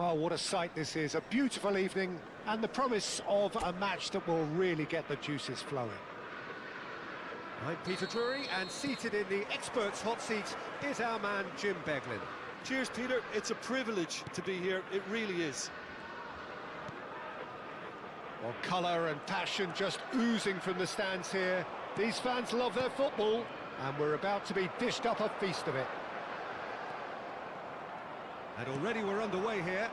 Well, what a sight this is. A beautiful evening and the promise of a match that will really get the juices flowing. I'm Peter Drury, and seated in the experts' hot seat is our man Jim Beglin. Cheers, Peter. It's a privilege to be here. It really is. Well, colour and passion just oozing from the stands here. These fans love their football, and we're about to be dished up a feast of it. And already we're underway here.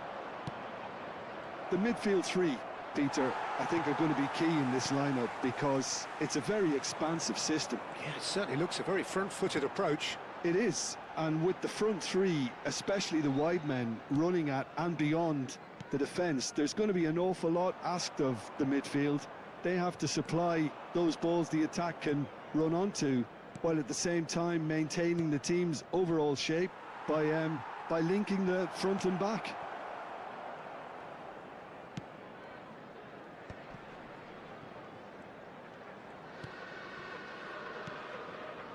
The midfield three, Peter, I think are going to be key in this lineup because it's a very expansive system. Yeah, it certainly looks a very front-footed approach. It is, and with the front three, especially the wide men, running at and beyond the defence, there's going to be an awful lot asked of the midfield. They have to supply those balls the attack can run onto, while at the same time maintaining the team's overall shape by linking the front and back.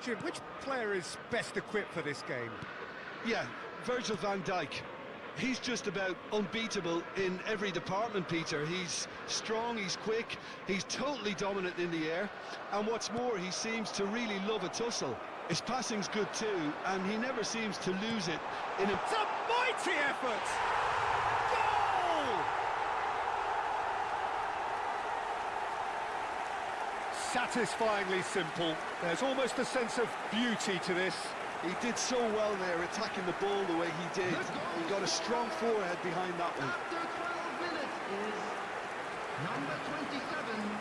Jim, which player is best equipped for this game? Yeah, Virgil van Dijk. He's just about unbeatable in every department, Peter. He's strong, he's quick, he's totally dominant in the air, and what's more, he seems to really love a tussle. His passing's good too, and he never seems to lose it in a... It's a mighty effort! Goal! Satisfyingly simple. There's almost a sense of beauty to this. He did so well there, attacking the ball the way he did. He got a strong forehead behind that one. After 12 minutes is number 27.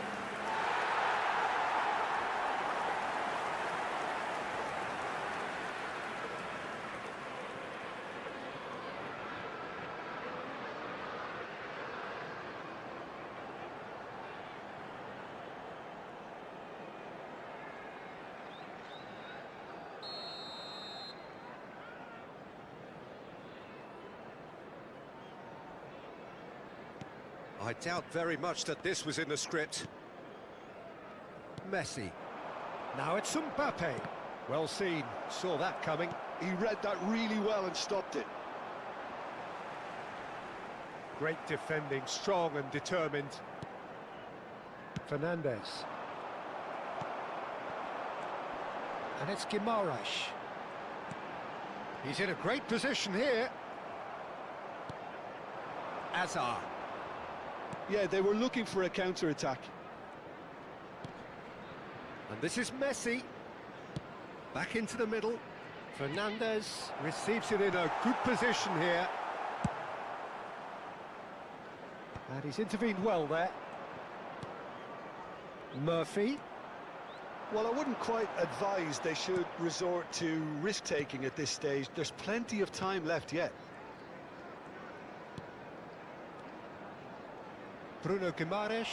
I doubt very much that this was in the script. Messi. Now it's Mbappe. Well seen, saw that coming. He read that really well and stopped it. Great defending, strong and determined. Fernandes. And it's Guimaraes. He's in a great position here. Hazard. Yeah, they were looking for a counter-attack. And this is Messi. Back into the middle. Fernandes receives it in a good position here. And he's intervened well there. Murphy. Well, I wouldn't quite advise they should resort to risk-taking at this stage. There's plenty of time left yet. Bruno Guimaraes.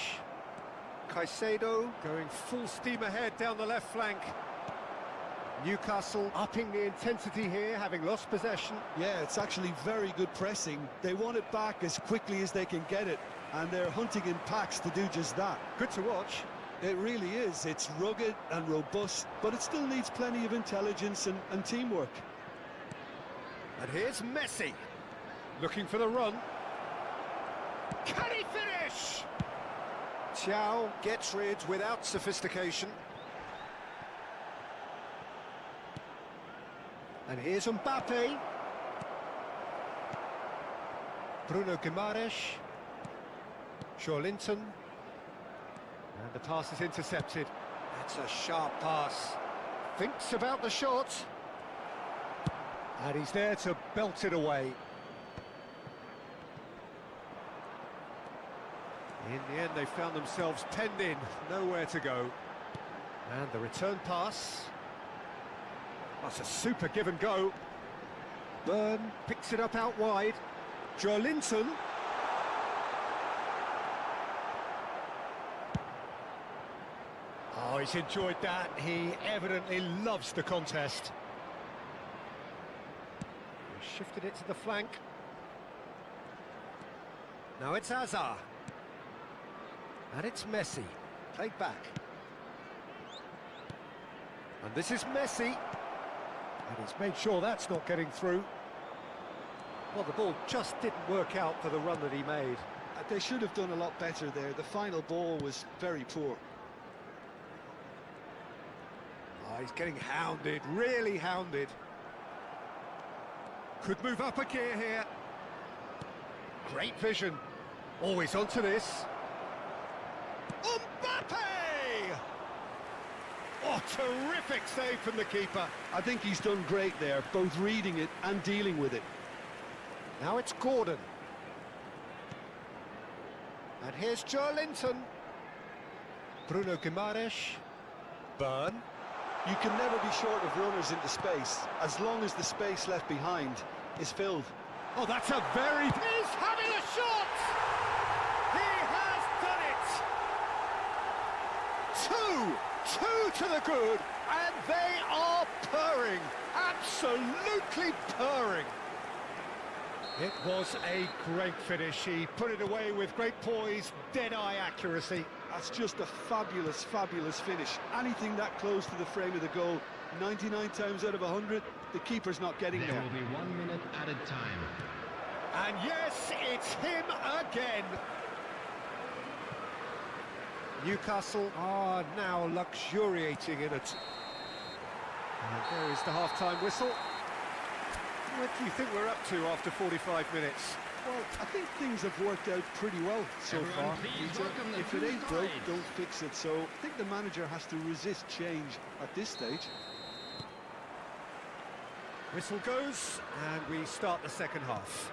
Caicedo going full steam ahead down the left flank. Newcastle upping the intensity here, having lost possession. Yeah, it's actually very good pressing. They want it back as quickly as they can get it, and they're hunting in packs to do just that. Good to watch. It really is. It's rugged and robust, but it still needs plenty of intelligence and teamwork. And here's Messi, looking for the run. Can he finish? Thiaw gets rid without sophistication. And here's Mbappe. Bruno Guimaraes. Joelinton. And the pass is intercepted. That's a sharp pass. Thinks about the shot. And he's there to belt it away. In the end, they found themselves penned in, nowhere to go. And the return pass. That's a super give and go. Byrne picks it up out wide. Joelinton. Oh, he's enjoyed that. He evidently loves the contest. He shifted it to the flank. Now it's Hazard. And it's Messi, played back. And this is Messi. And he's made sure that's not getting through. Well, the ball just didn't work out for the run that he made. They should have done a lot better there. The final ball was very poor. Oh, he's getting hounded, really hounded. Could move up a gear here. Great vision. Always onto this. Mbappe! Oh, terrific save from the keeper. I think he's done great there, both reading it and dealing with it. Now it's Gordon. And here's Joe Linton. Bruno Guimaraes. Byrne. You can never be short of runners into space, as long as the space left behind is filled. Oh, that's a very... He's having a shot! He has done it! Two to the good, and they are purring, absolutely purring. It was a great finish. He put it away with great poise, dead-eye accuracy. That's just a fabulous, fabulous finish. Anything that close to the frame of the goal, 99 times out of 100, the keeper's not getting there. There will be 1 minute added time. And yes, it's him again. Newcastle are now luxuriating in it. And there is the half-time whistle. What do you think we're up to after 45 minutes? Well, I think things have worked out pretty well so Everyone, far. please Peter. welcome the If it two ain't broke, sides. don't fix it. So I think the manager has to resist change at this stage. Whistle goes, and we start the second half.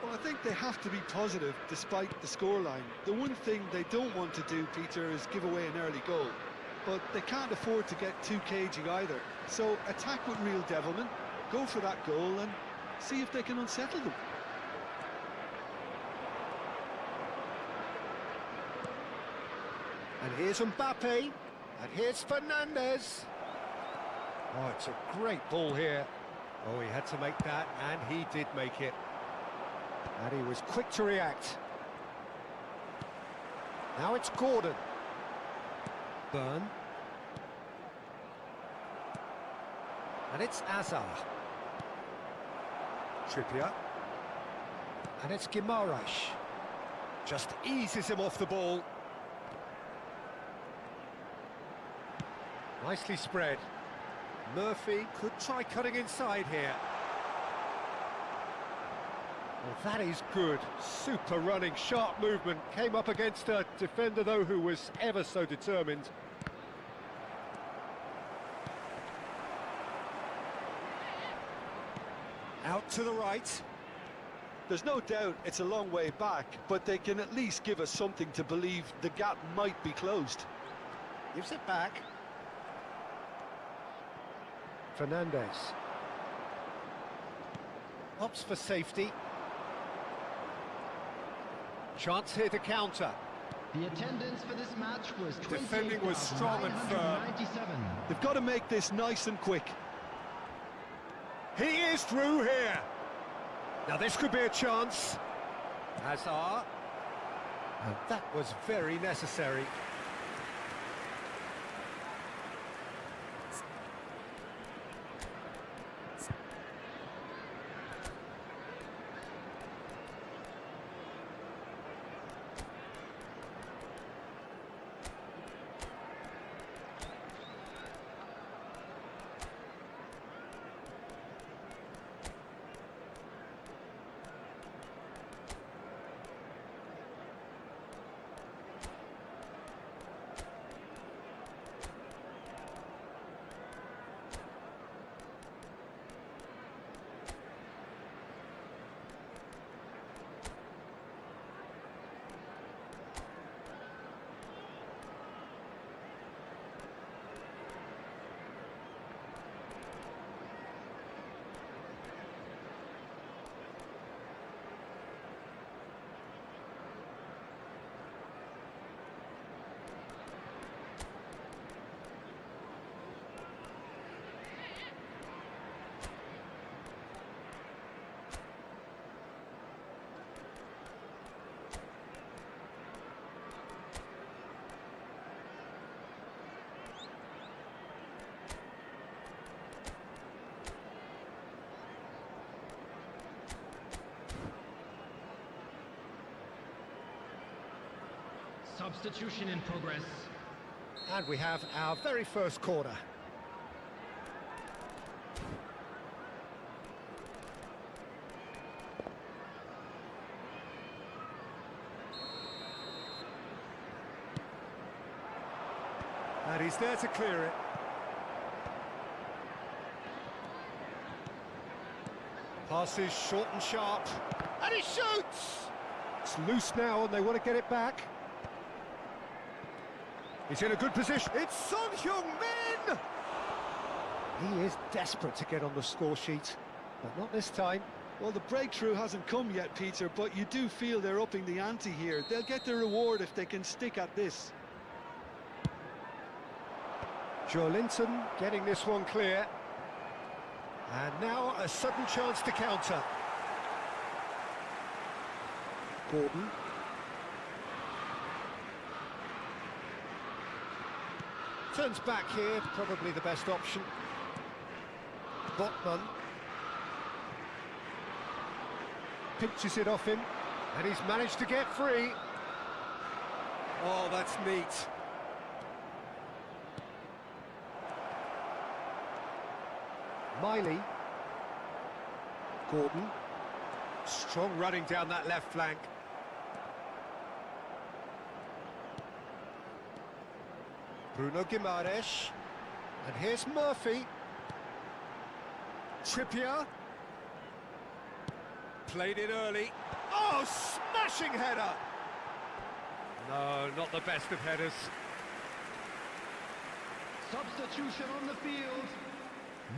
Well, I think they have to be positive despite the scoreline. The one thing they don't want to do, Peter, is give away an early goal. But they can't afford to get too cagey either. So attack with real devilment, go for that goal and see if they can unsettle them. And here's Mbappe, and here's Fernandes. Oh, it's a great ball here. Oh, he had to make that, and he did make it. And he was quick to react. Now it's Gordon. Byrne. And it's Azar. Trippier. And it's Guimaraes. Just eases him off the ball. Nicely spread. Murphy could try cutting inside here. Well, that is good. Super running, sharp movement. Came up against a defender, though, who was ever so determined. Out to the right. There's no doubt it's a long way back, but they can at least give us something to believe the gap might be closed. Gives it back. Fernandes. Opts for safety. Chance here to counter. The attendance for this match was Defending was strong and firm. 28,997. They've got to make this nice and quick. He is through here. Now this could be a chance. Hazard. And that was very necessary. Substitution in progress. And we have our very first corner. And he's there to clear it. Passes short and sharp. And he shoots! It's loose now and they want to get it back. He's in a good position. It's Son Heung-min! He is desperate to get on the score sheet, but not this time. Well, the breakthrough hasn't come yet, Peter, but you do feel they're upping the ante here. They'll get their reward if they can stick at this. Linton getting this one clear. And now a sudden chance to counter. Gordon. Turns back here, probably the best option. Botman. Pinches it off him, and he's managed to get free. Oh, that's neat. Miley. Gordon. Strong running down that left flank. Bruno Guimaraes. And here's Murphy. Trippier. Played it early. Oh, smashing header! No, not the best of headers. Substitution on the field.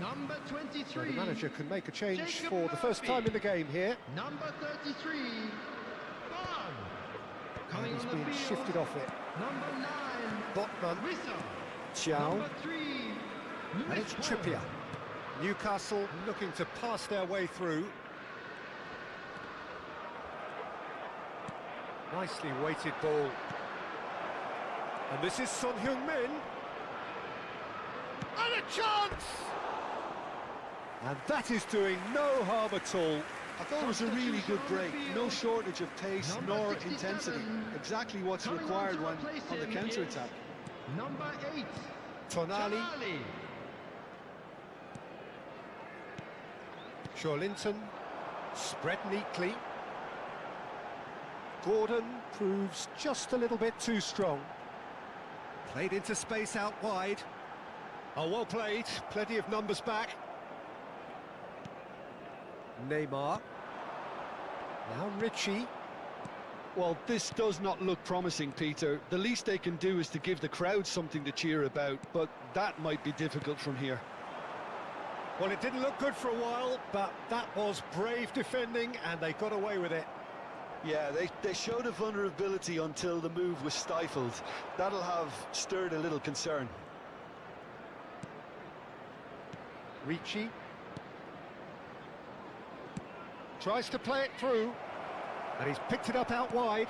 Number 23. So the manager can make a change Jacob for the first Murphy. time in the game here. Number 33. Bond. And Coming he's on the been field. shifted off it. Number 9. Botman. Wissa. Chiao. Number 3. And Lewis it's Hall. Trippier. Newcastle looking to pass their way through. Nicely weighted ball. And this is Son Heung-min. And a chance! And that is doing no harm at all. I thought it was a really good break. No shortage of pace Number nor 67. intensity. Exactly what's Coming on required to when replace on the him counter-attack. is Number 8. Tonali. Linton. Spread neatly. Gordon proves just a little bit too strong. Played into space out wide. Oh, well played. Plenty of numbers back. Neymar. Now Richie. Well, this does not look promising, Peter. The least they can do is to give the crowd something to cheer about, but that might be difficult from here. Well, it didn't look good for a while, but that was brave defending, and they got away with it. Yeah, they showed a vulnerability until the move was stifled. That'll have stirred a little concern. Richie. Tries to play it through. And he's picked it up out wide.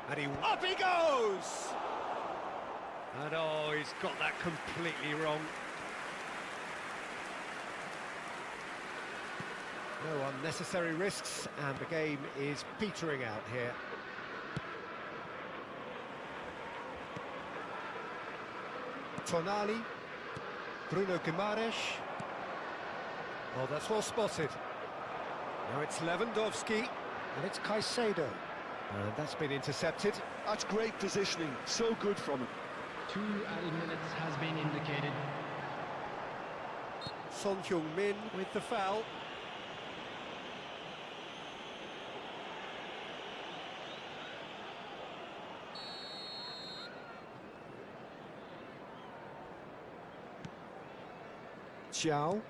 And up he goes! And oh, he's got that completely wrong. No unnecessary risks, and the game is petering out here. Tonali. Bruno Guimaraes. Oh, that's well spotted. Now it's Lewandowski, and it's Caicedo. And that's been intercepted. That's great positioning, so good from him. 2 added minutes has been indicated. Son Heung-min with the foul. Chiao.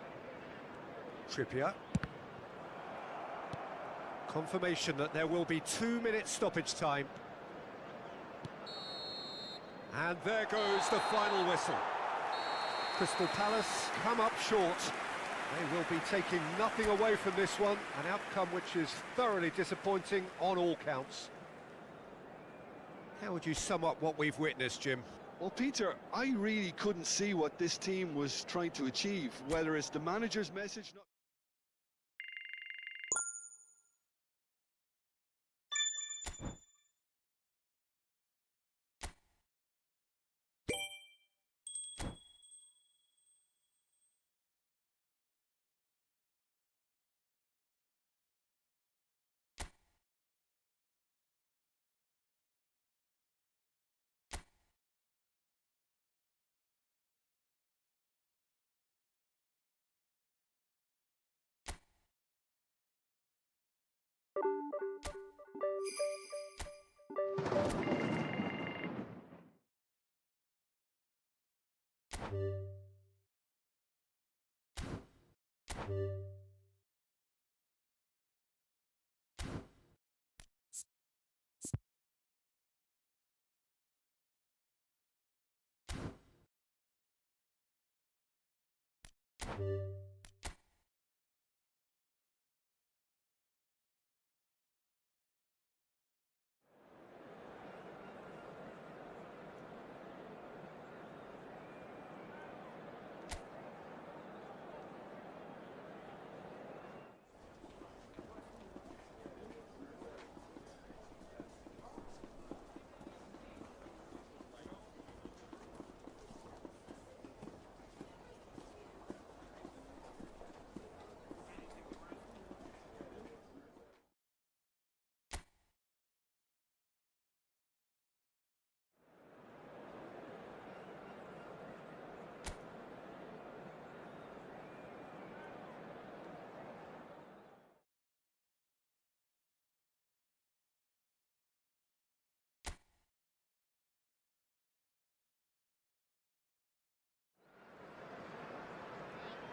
Trippier. Confirmation that there will be 2 minutes stoppage time. And there goes the final whistle. Crystal Palace come up short. They will be taking nothing away from this one, an outcome which is thoroughly disappointing on all counts. How would you sum up what we've witnessed, Jim? Well, Peter, I really couldn't see what this team was trying to achieve, whether it's the manager's message...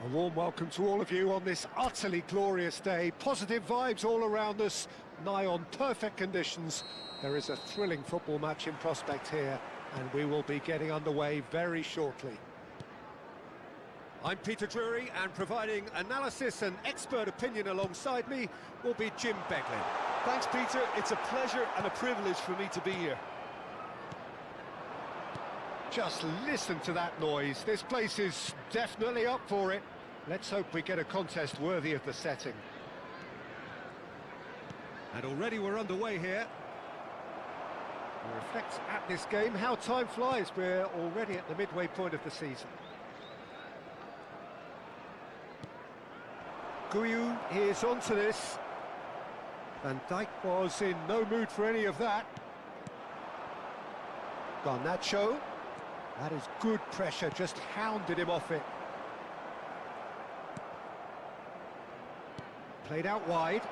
A warm welcome to all of you on this utterly glorious day. Positive vibes all around us, nigh on perfect conditions. There is a thrilling football match in prospect here, and we will be getting underway very shortly. I'm Peter Drury, and providing analysis and expert opinion alongside me will be Jim Beglin. Thanks, Peter. It's a pleasure and a privilege for me to be here. Just listen to that noise. This place is definitely up for it. Let's hope we get a contest worthy of the setting. And already we're underway here. We reflect at this game how time flies. We're already at the midway point of the season. Guiu is onto this. Van Dijk was in no mood for any of that. Garnacho. That is good pressure, just hounded him off it. Played out wide.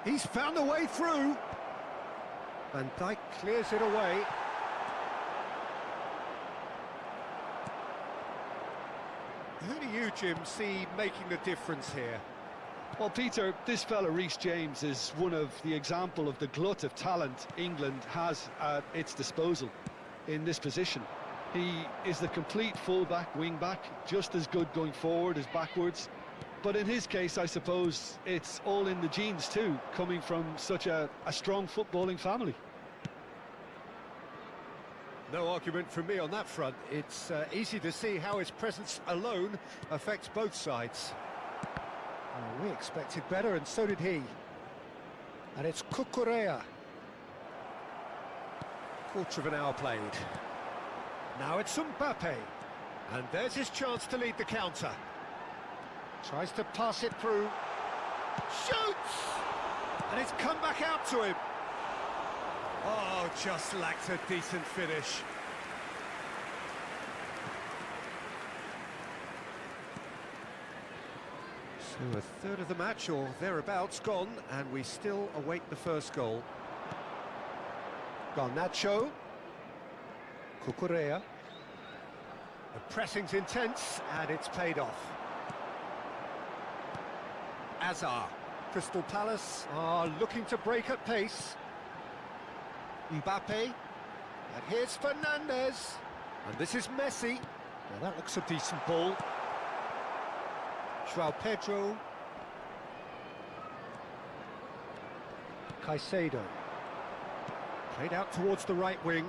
He's found a way through. Van Dijk clears it away. Who do you, Jim, see making the difference here? Well, Peter, this fella Reece James is one of the example of the glut of talent England has at its disposal in this position. He is the complete full-back, wing-back, just as good going forward as backwards. But in his case, I suppose it's all in the genes too, coming from such a strong footballing family. No argument from me on that front. It's easy to see how his presence alone affects both sides. Oh, we expected better, and so did he. And it's Cucurella. Quarter of an hour played. Now it's Mbappe. And there's his chance to lead the counter. Tries to pass it through. Shoots! And it's come back out to him. Oh, just lacked a decent finish. So a third of the match, or thereabouts, gone, and we still await the first goal. Garnacho. Cucurella. The pressing's intense, and it's paid off. Azar. Crystal Palace are looking to break at pace. Mbappe. And here's Fernandez. And this is Messi. Now that looks a decent ball. João Pedro. Caicedo. Played out towards the right wing.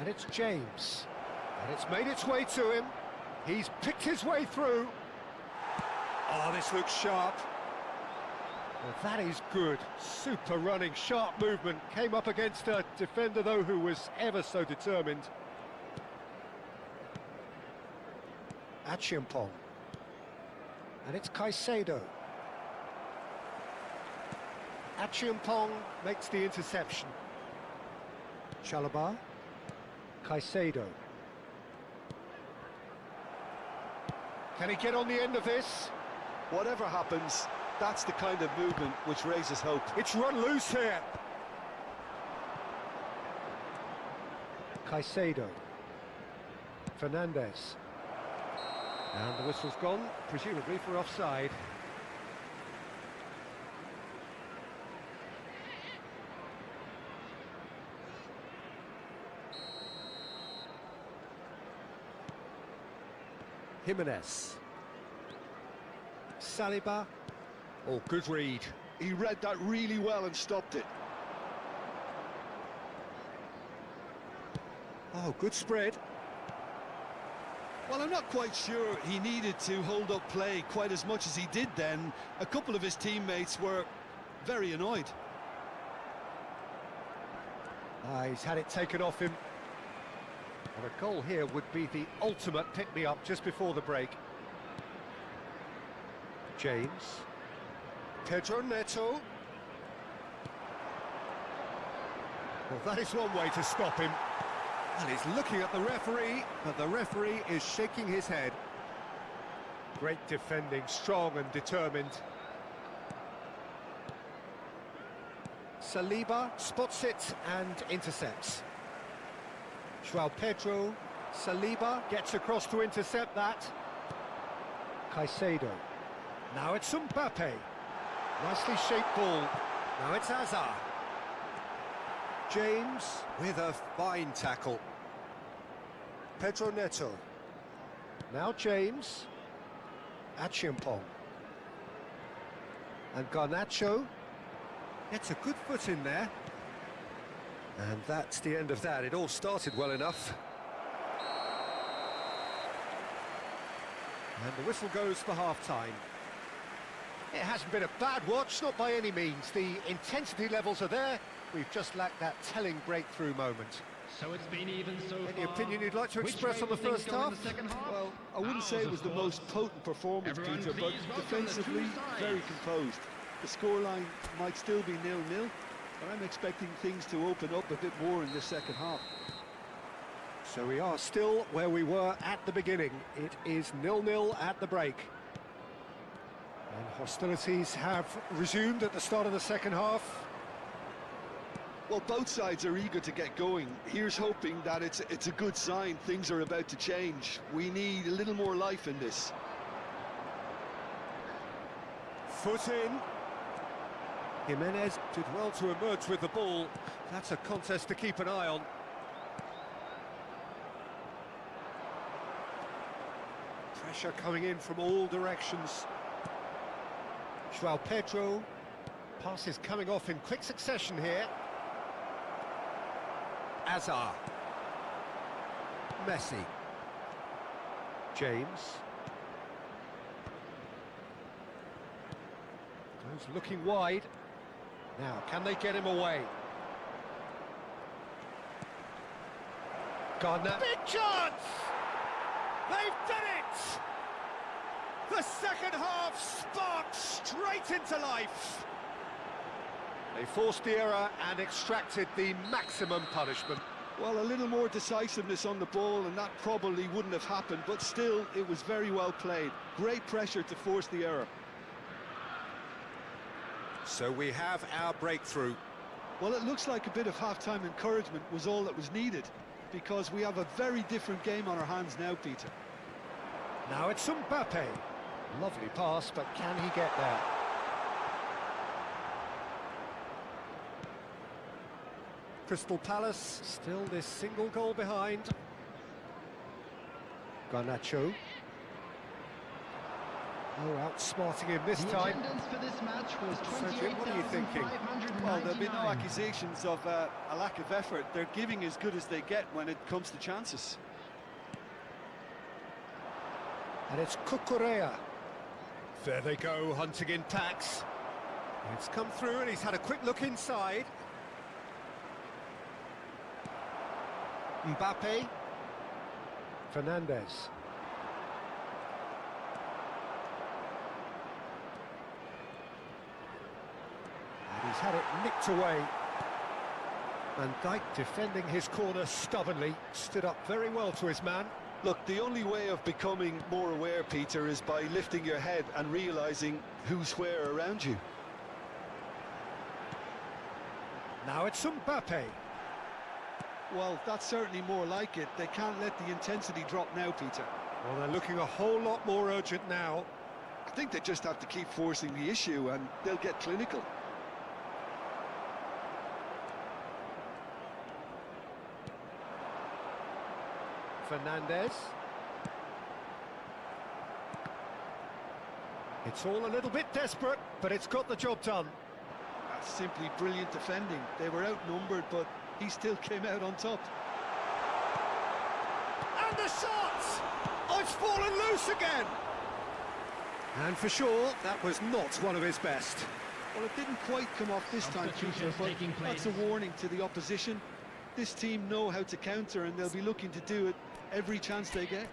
And it's James. And it's made its way to him. He's picked his way through. Oh, this looks sharp. Well, that is good. Super running, sharp movement. Came up against a defender, though, who was ever so determined. Achiampong. And it's Caicedo. Achiampong makes the interception. Chalobah. Caicedo. Can he get on the end of this? Whatever happens, that's the kind of movement which raises hope. It's run loose here. Caicedo. Fernandez. And the whistle's gone, presumably for offside. Jimenez. Saliba. Oh, good read. He read that really well and stopped it. Oh, good spread. Well, I'm not quite sure he needed to hold up play quite as much as he did then. A couple of his teammates were very annoyed. He's had it taken off him. And a goal here would be the ultimate pick-me-up just before the break. James. Pedro Neto. Well, that is one way to stop him. And he's looking at the referee, but the referee is shaking his head. Great defending, strong and determined. Saliba spots it and intercepts. João Pedro, Saliba gets across to intercept that. Caicedo. Now it's Mbappe. Nicely shaped ball. Now it's Hazard. James with a fine tackle. Pedro Neto. Now James. Achiampong. And Garnacho. Gets a good foot in there. And that's the end of that. It all started well enough. And the whistle goes for half-time. It hasn't been a bad watch, not by any means. The intensity levels are there. We've just lacked that telling breakthrough moment. So it's been even so far. Any opinion you'd like to express on the first half? Well, I wouldn't say it was the most potent performance, Peter, but defensively, very composed. The scoreline might still be 0-0, but I'm expecting things to open up a bit more in the second half. So we are still where we were at the beginning. It is 0-0 at the break. And hostilities have resumed at the start of the second half. Well, both sides are eager to get going. Here's hoping that it's a good sign. Things are about to change. We need a little more life in this. Foot in. Jimenez did well to emerge with the ball. That's a contest to keep an eye on. Pressure coming in from all directions. João Pedro. Passes coming off in quick succession here. Hazard. Messi. James. Goes looking wide. Now, can they get him away? Gardner. Big chance! They've done it! The second half sparked straight into life. They forced the error and extracted the maximum punishment. Well, a little more decisiveness on the ball and that probably wouldn't have happened, but still, it was very well played. Great pressure to force the error. So we have our breakthrough. Well, it looks like a bit of half-time encouragement was all that was needed, because we have a very different game on our hands now, Peter. Now it's Mbappe. Lovely pass, but can he get there? Crystal Palace still this single goal behind. Garnacho. Oh, outsmarting him this time. Attendance for this match was So, Jim, what are you thinking? Well, there'll be no accusations of a lack of effort. They're giving as good as they get when it comes to chances. And it's Cucurella. There they go, hunting in packs. It's come through and he's had a quick look inside. Mbappe. Fernandez. And he's had it nicked away. Van Dijk defending his corner stubbornly, stood up very well to his man. Look, the only way of becoming more aware, Peter, is by lifting your head and realising who's where around you. Now it's Mbappe. Well, that's certainly more like it. They can't let the intensity drop now, Peter. Well, they're looking a whole lot more urgent now. I think they just have to keep forcing the issue and they'll get clinical. Fernandez. It's all a little bit desperate, but it's got the job done. That's simply brilliant defending. They were outnumbered, but he still came out on top. And the shot! Oh, it's fallen loose again! And for sure, that was not one of his best. Well, it didn't quite come off this time, Peter, but that's a warning to the opposition. This team know how to counter, and they'll be looking to do it every chance they get.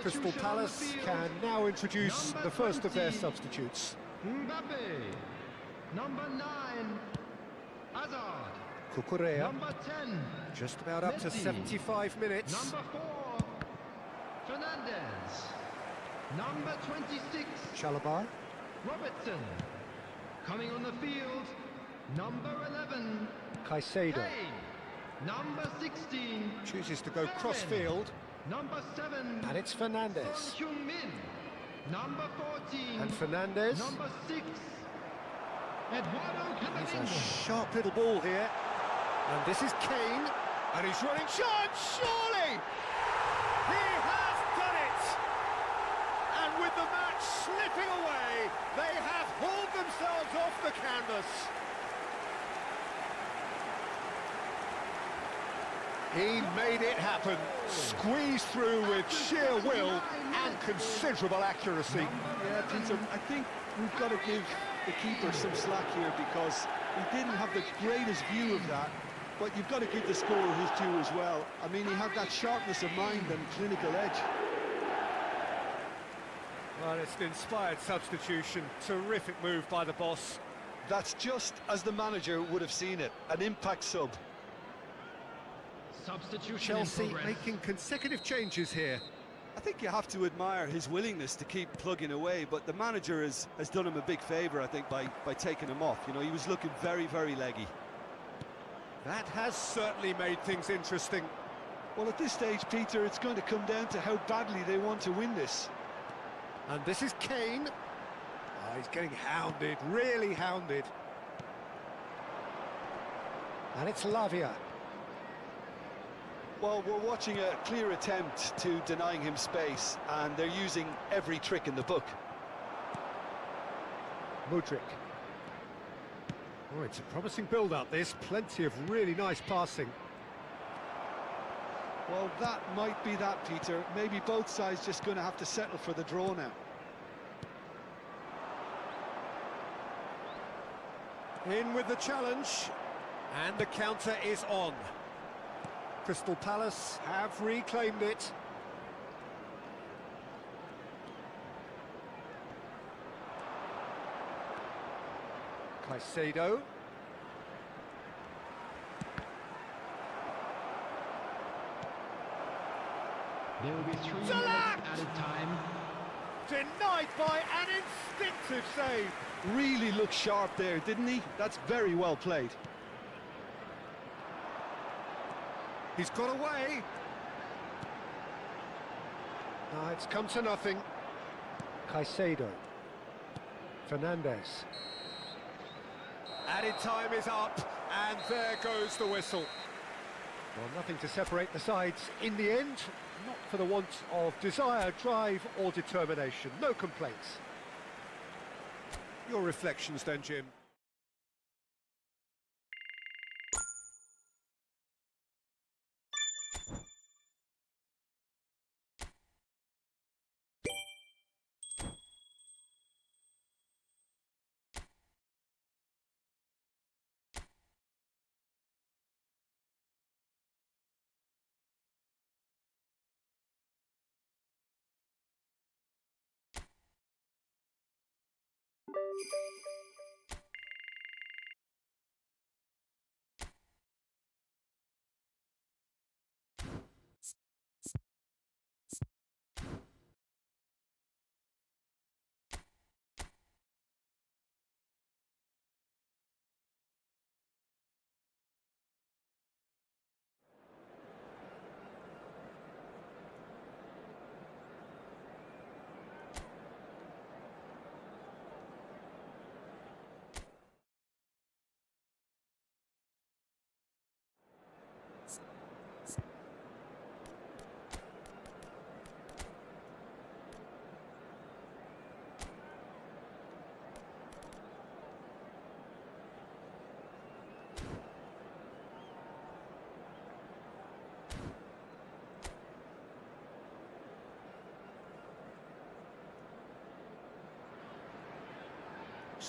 Crystal Palace can now introduce the first of their substitutes. Mbappe. Number 9, Hazard. Cucurella, Number 10, just about up to Messi. 75 minutes. Number 4, Fernandez. Number 26, Chalobah, Robertson. Coming on the field, number 11, Caicedo Kane. Number 16, chooses to go Bellerin. cross-field, Number 7, and it's Fernandez. Son Heung-min. Number 14, And Fernandez, number 6, Eduardo he's a Camavinga. sharp little ball here. And this is Kane, and he's running short, surely! He has done it! And with the match slipping away, they have hauled themselves off the canvas. He made it happen, squeezed through with sheer will and considerable accuracy. Yeah, Peter, I think we've got to give the keeper some slack here because he didn't have the greatest view of that, but you've got to give the scorer his due as well. I mean, he had that sharpness of mind and clinical edge. Well, it's an inspired substitution, terrific move by the boss. That's just as the manager would have seen it, an impact sub. Substitution Chelsea in progress. making consecutive changes here. I think you have to admire his willingness to keep plugging away, but the manager has done him a big favour, I think, by taking him off. You know, he was looking very, very leggy. That has certainly made things interesting. Well, at this stage, Peter, it's going to come down to how badly they want to win this. And this is Kane. Oh, he's getting hounded, really hounded. And it's Lavia. Well, we're watching a clear attempt to denying him space, and they're using every trick in the book. Mudryk. Oh, it's a promising build-up, this. Plenty of really nice passing. Well, that might be that, Peter. Maybe both sides just going to have to settle for the draw now. In with the challenge. And the counter is on. Crystal Palace have reclaimed it. Caicedo. There will be 3 minutes Select! added time. Denied by an instinctive save. Really looked sharp there, didn't he? That's very well played. He's got away. It's come to nothing. Caicedo. Fernandez. Added time is up, and there goes the whistle. Well, nothing to separate the sides in the end, not for the want of desire, drive or determination. No complaints. Your reflections then, Jim?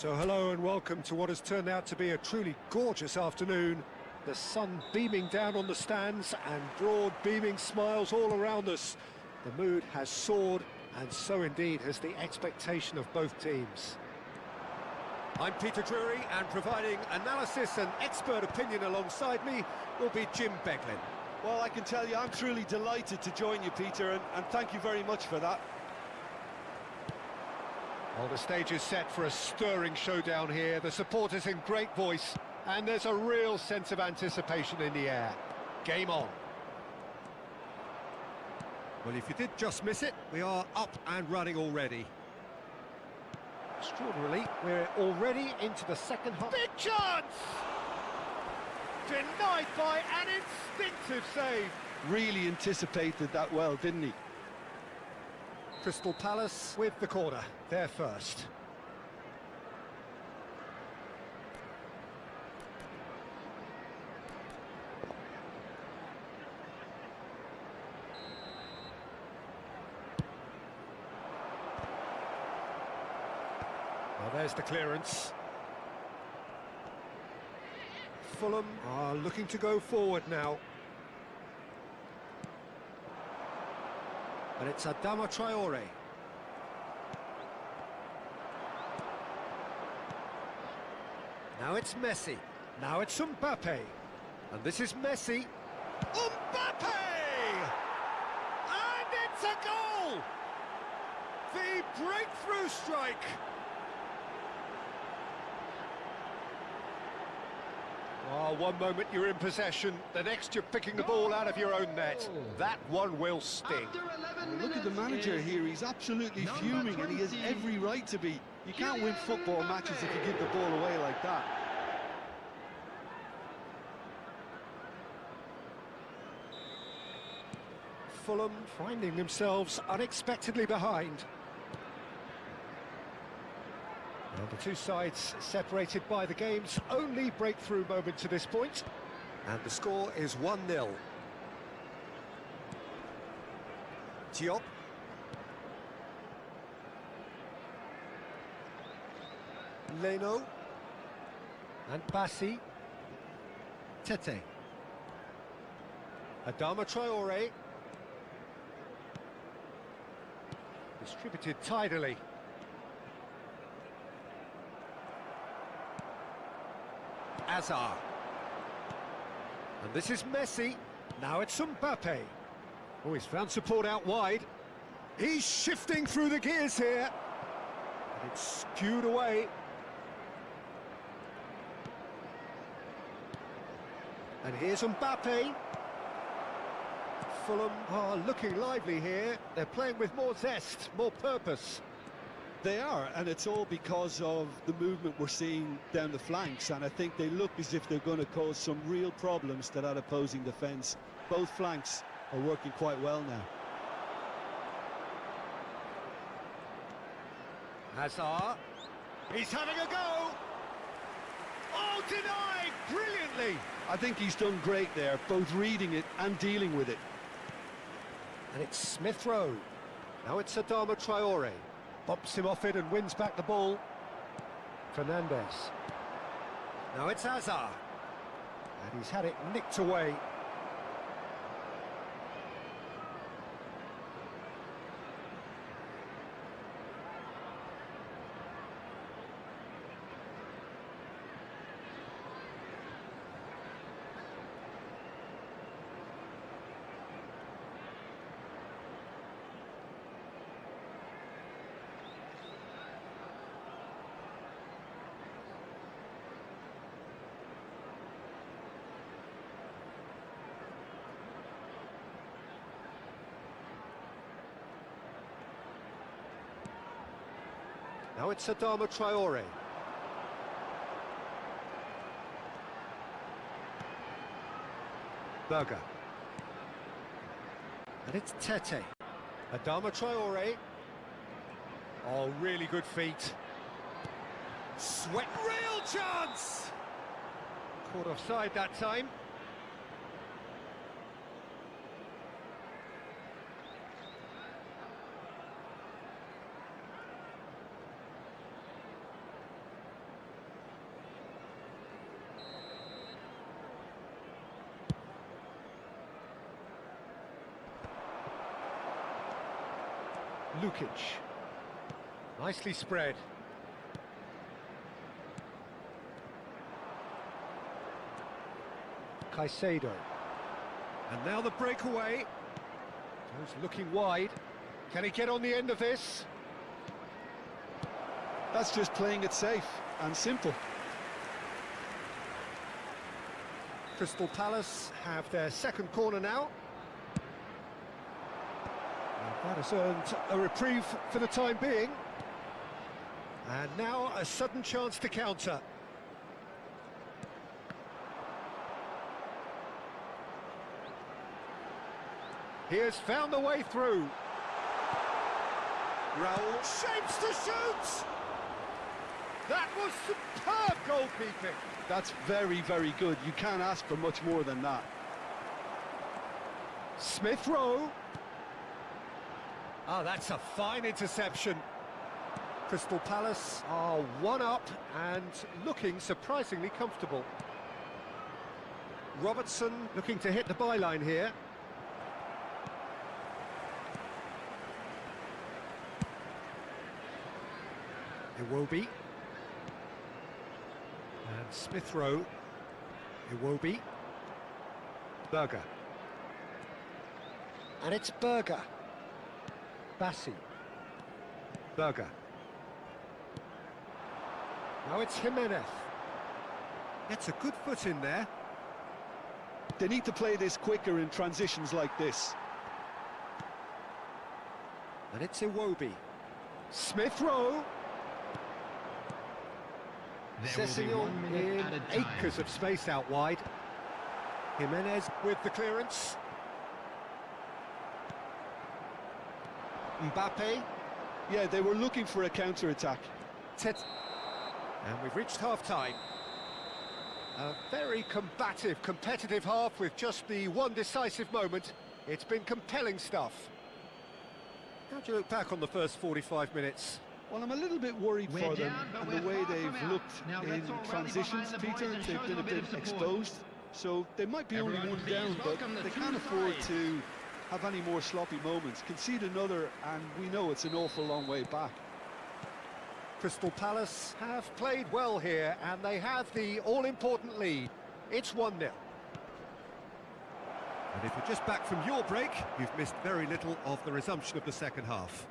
So hello and welcome to what has turned out to be a truly gorgeous afternoon. The sun beaming down on the stands and broad beaming smiles all around us. The mood has soared, and so indeed has the expectation of both teams. I'm Peter Drury, and providing analysis and expert opinion alongside me will be Jim Beglin. Well, I can tell you I'm truly delighted to join you, Peter, and thank you very much for that. Well, the stage is set for a stirring showdown here. The supporters in great voice, and there's a real sense of anticipation in the air. Game on. Well, if you did just miss it, we are up and running already. Extraordinarily, we're already into the second half. Big chance! Denied by an instinctive save. Really anticipated that well, didn't he? Crystal Palace with the corner, they're first. Well, there's the clearance. Fulham are looking to go forward now. And it's Adama Traore. Now it's Messi. Now it's Mbappe. And this is Messi. Mbappe! And it's a goal! The breakthrough strike. Oh, one moment you're in possession, the next you're picking the ball out of your own net. That one will sting. Look at the manager here, he's absolutely fuming, and he has every right to be. You can't win football matches if you give the ball away like that. Fulham finding themselves unexpectedly behind. Well, the two sides separated by the game's only breakthrough moment to this point. And the score is 1-0. Diop. Leno. And Bassi. Tete. Adama Traore. Distributed tidily. Hazard. And this is Messi. Now it's Mbappe. Oh, he's found support out wide. He's shifting through the gears here. And it's skewed away. And here's Mbappe. Fulham are looking lively here. They're playing with more zest, more purpose. They are, and it's all because of the movement we're seeing down the flanks, and I think they look as if they're going to cause some real problems to that opposing defence. Both flanks are working quite well now. Hazard. He's having a go. Oh, denied brilliantly. I think he's done great there, both reading it and dealing with it. And it's Smith Rowe. Now it's Adama Traore. Bumps him off it and wins back the ball. Fernandes. Now it's Hazard. And he's had it nicked away. Now it's Adama Traore. Berger. And it's Tete. Adama Traore. Oh, really good feet. Sweat, real chance! Caught offside that time. Lukic. Nicely spread. Caicedo. And now the breakaway. Joe's looking wide. Can he get on the end of this? That's just playing it safe and simple. Crystal Palace have their second corner now. And that has earned a reprieve for the time being. And now a sudden chance to counter. He has found the way through. Raul shapes to shoot! That was superb goalkeeping. That's very, very good. You can't ask for much more than that. Smith Rowe. Ah, that's a fine interception. Crystal Palace are one up and looking surprisingly comfortable. Robertson looking to hit the byline here. Iwobi. And Smith Rowe. Iwobi. Berger. And it's Berger. Bassi. Berger. Now it's Jimenez. Gets a good foot in there. They need to play this quicker in transitions like this. And it's Iwobi. Smith Rowe. Cecil in acres of space out wide. Jimenez with the clearance. Mbappe. Yeah, they were looking for a counter-attack. And we've reached half-time. A very combative, competitive half with just the one decisive moment. It's been compelling stuff. How do you look back on the first 45 minutes? Well, I'm a little bit worried for them and the way they've looked in transitions, Peter. They've been a bit exposed, so they might be only one down, but they can't afford to have any more sloppy moments. Concede another, and we know it's an awful long way back. Crystal Palace have played well here, and they have the all-important lead. It's 1-0. And if you're just back from your break, you've missed very little of the resumption of the second half.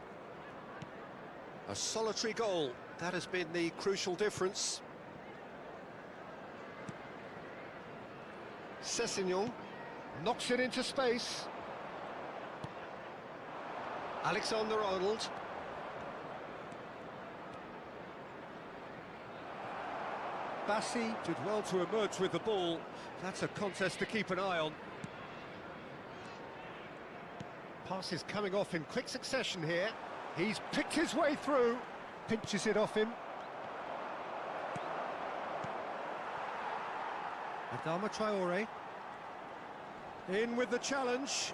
A solitary goal, that has been the crucial difference. Sessegnon knocks it into space. Alexander-Arnold. Bassi did well to emerge with the ball. That's a contest to keep an eye on. Passes coming off in quick succession here. He's picked his way through. Pinches it off him. Adama Traore. In with the challenge.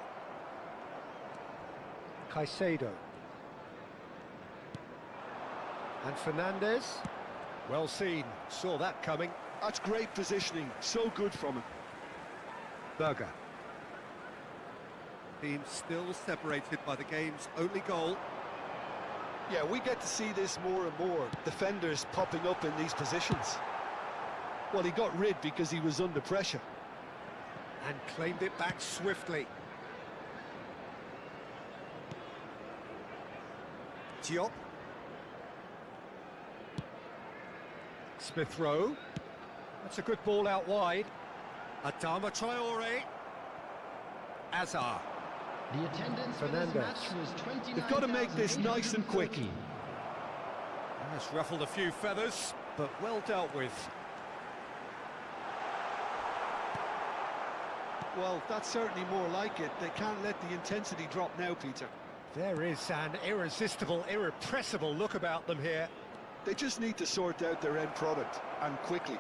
Caicedo. And Fernandez. Well seen, saw that coming. That's great positioning, so good from him. Berger. Team still separated by the game's only goal. Yeah, we get to see this more and more. Defenders popping up in these positions. Well, he got rid because he was under pressure. And claimed it back swiftly. Diop. Smith Rowe. That's a good ball out wide. Adama Traore. Azar. The attendance for this match was 29,830. They've got to make this nice and quick. Has ruffled a few feathers, but well dealt with. Well, that's certainly more like it. They can't let the intensity drop now, Peter. There is an irresistible, irrepressible look about them here. They just need to sort out their end product, and quickly.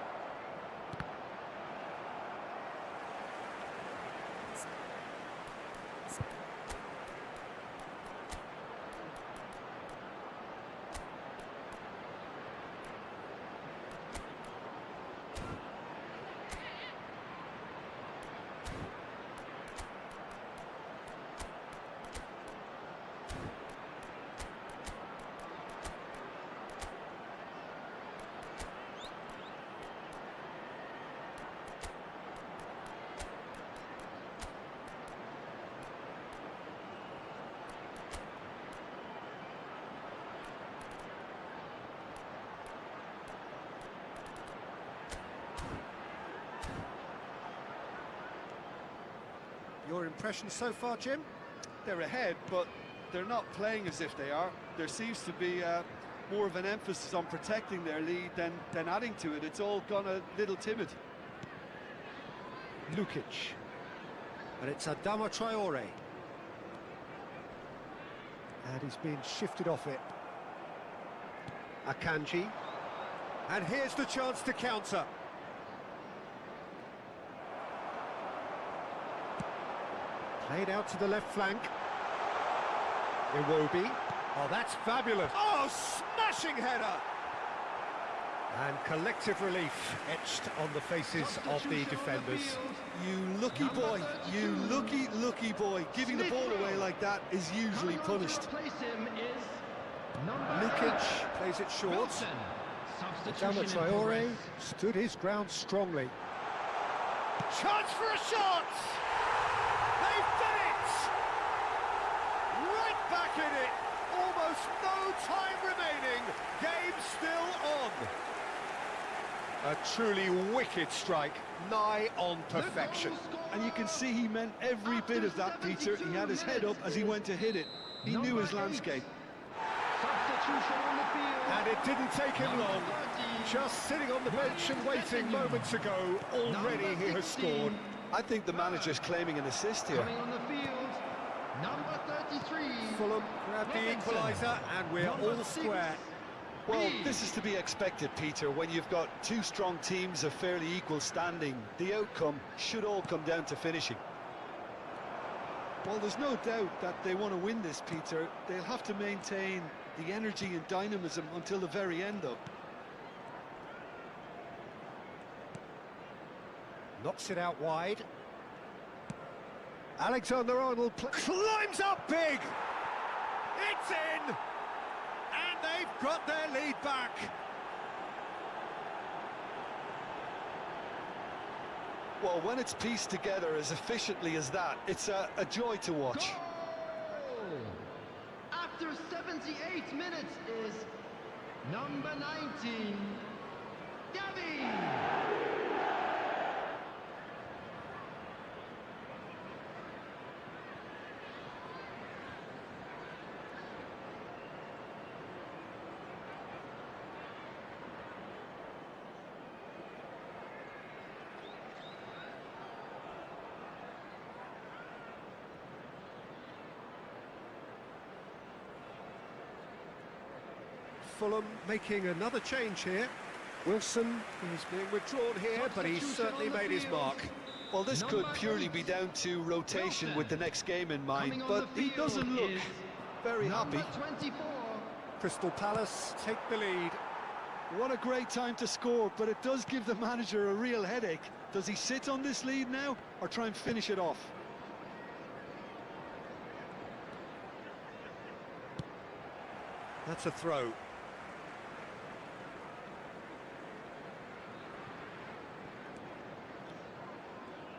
Your impression so far, Jim? They're ahead, but they're not playing as if they are. There seems to be more of an emphasis on protecting their lead than adding to it. It's all gone a little timid. Lukic. And it's Adama Traore. And he's been shifted off it. Akanji. And here's the chance to counter. Played out to the left flank. Iwobi. Oh, that's fabulous. Oh, smashing header! And collective relief etched on the faces of the defenders. You lucky boy, you lucky boy. Giving the ball away like that is usually punished. Lukic plays it short. Adama Traore stood his ground strongly. Chance for a shot! They've done it! Right back in it! Almost no time remaining. Game still on. A truly wicked strike, nigh on perfection. And you can see he meant every bit of that, Peter. He had his head up as he went to hit it. He knew his landscape. And it didn't take him long. Just sitting on the bench and waiting moments ago, already he has scored. I think the manager's claiming an assist here. Coming on the field, number 33. Fulham grab the equaliser and we're all square. Well, this is to be expected, Peter. When you've got two strong teams of fairly equal standing, the outcome should all come down to finishing. Well, there's no doubt that they want to win this, Peter. They'll have to maintain the energy and dynamism until the very end, though. Knocks it out wide. Alexander-Arnold climbs up big! It's in! And they've got their lead back. Well, when it's pieced together as efficiently as that, it's a joy to watch. Goal! After 78 minutes is number 19, Gavi! Fulham making another change here. Wilson is being withdrawn here, but he's certainly made his mark. Well, this could purely be down to rotation with the next game in mind, but he doesn't look very happy. 24. Crystal Palace take the lead. What a great time to score, but it does give the manager a real headache. Does he sit on this lead now, or try and finish it off? That's a throw.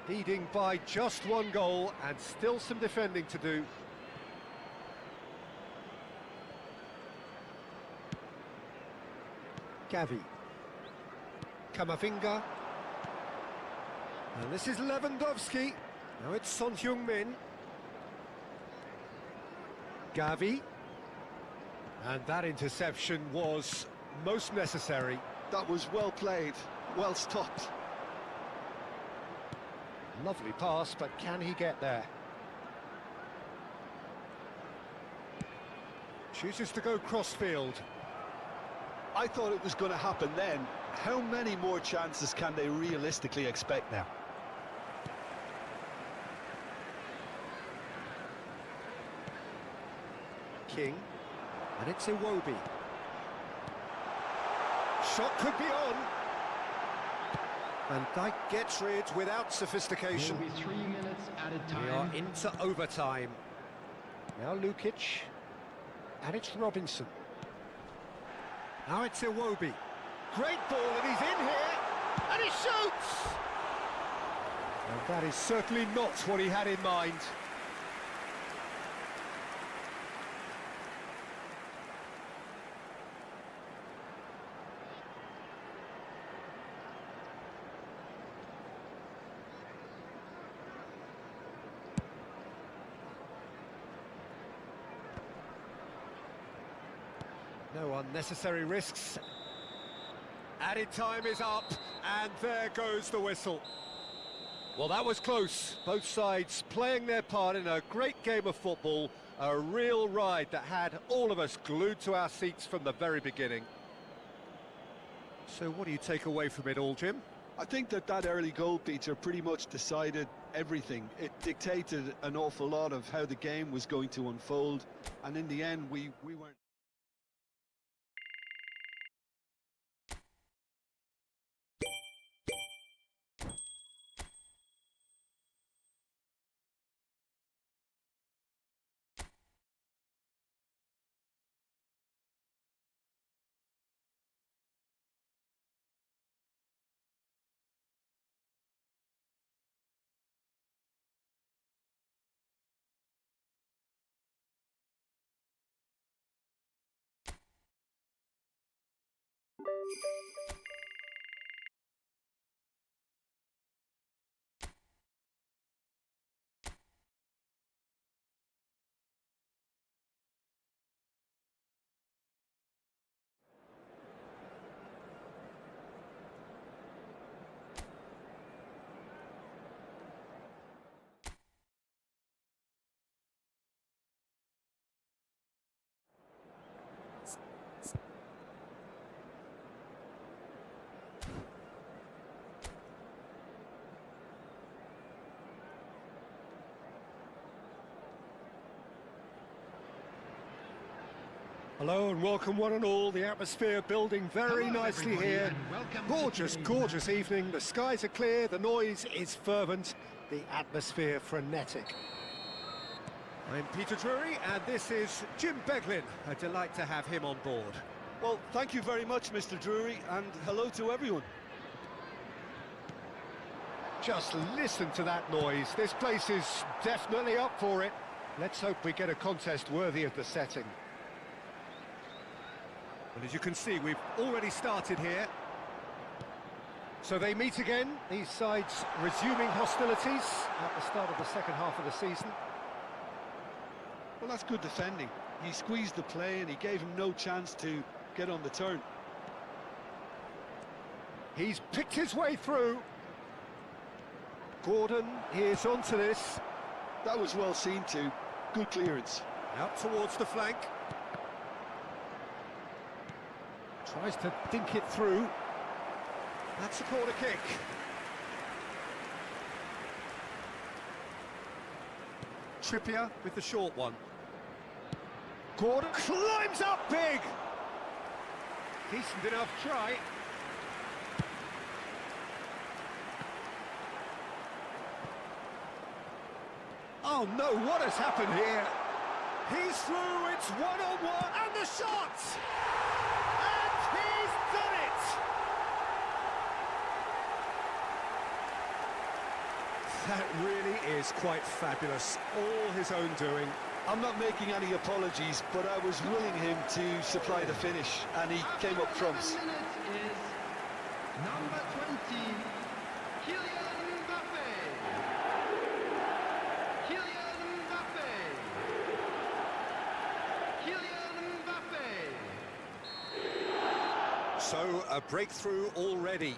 Leading by just one goal and still some defending to do. Gavi. Kamavinga. And this is Lewandowski. Now it's Son Heung-min. Gavi. And that interception was most necessary. That was well played, well stopped. Lovely pass, but can he get there? Chooses to go cross-field. I thought it was going to happen then. How many more chances can they realistically expect now? King, and it's Iwobi. Shot could be on. Van Dijk gets rid without sophistication. Will be 3 minutes added We are time. into overtime. Now Lukic, and it's Robinson. Now it's Iwobi. Great ball, and he's in here, and he shoots! And that is certainly not what he had in mind. No unnecessary risks. Added time is up, and there goes the whistle. Well, that was close. Both sides playing their part in a great game of football, a real ride that had all of us glued to our seats from the very beginning. So what do you take away from it all, Jim? I think that early goal, Peter, pretty much decided everything. It dictated an awful lot of how the game was going to unfold, and in the end, we weren't. Hello and welcome one and all. The atmosphere building very Hello, nicely everybody, here. and welcome to Gorgeous, the gorgeous evening. The skies are clear, the noise is fervent, the atmosphere frenetic. I'm Peter Drury and this is Jim Beglin. A delight to have him on board. Well, thank you very much, Mr. Drury, and hello to everyone. Just listen to that noise. This place is definitely up for it. Let's hope we get a contest worthy of the setting. Well, as you can see, we've already started here. So they meet again, these sides resuming hostilities at the start of the second half of the season. Well, that's good defending. He squeezed the play and he gave him no chance to get on the turn. He's picked his way through. Gordon is onto this. That was well seen too. Good clearance. Out towards the flank. Tries to dink it through. That's a corner kick. Trippier with the short one. Gordon climbs up big. Decent enough try. Oh no, what has happened here? He's through, it's one-on-one, and the shot! And he's done it! That really is quite fabulous, all his own doing. I'm not making any apologies, but I was willing him to supply the finish, and he came up trumps. Minute is number 20, Kylian Mbappe. Kylian Mbappe. Kylian Mbappe. So, a breakthrough already.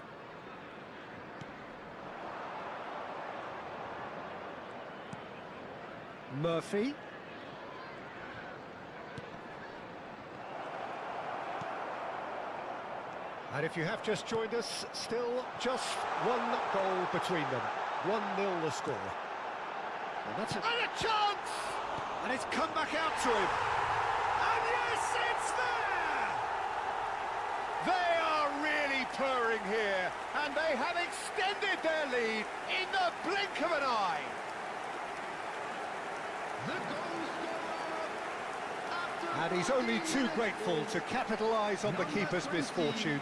Murphy. And if you have just joined us, still just one goal between them. 1-0 the score. And that's and a chance! And it's come back out to him. And yes, it's there! They are really purring here, and they have extended their lead in the blink of an eye. The goal scorer. And he's only too grateful to capitalise on the keeper's misfortune.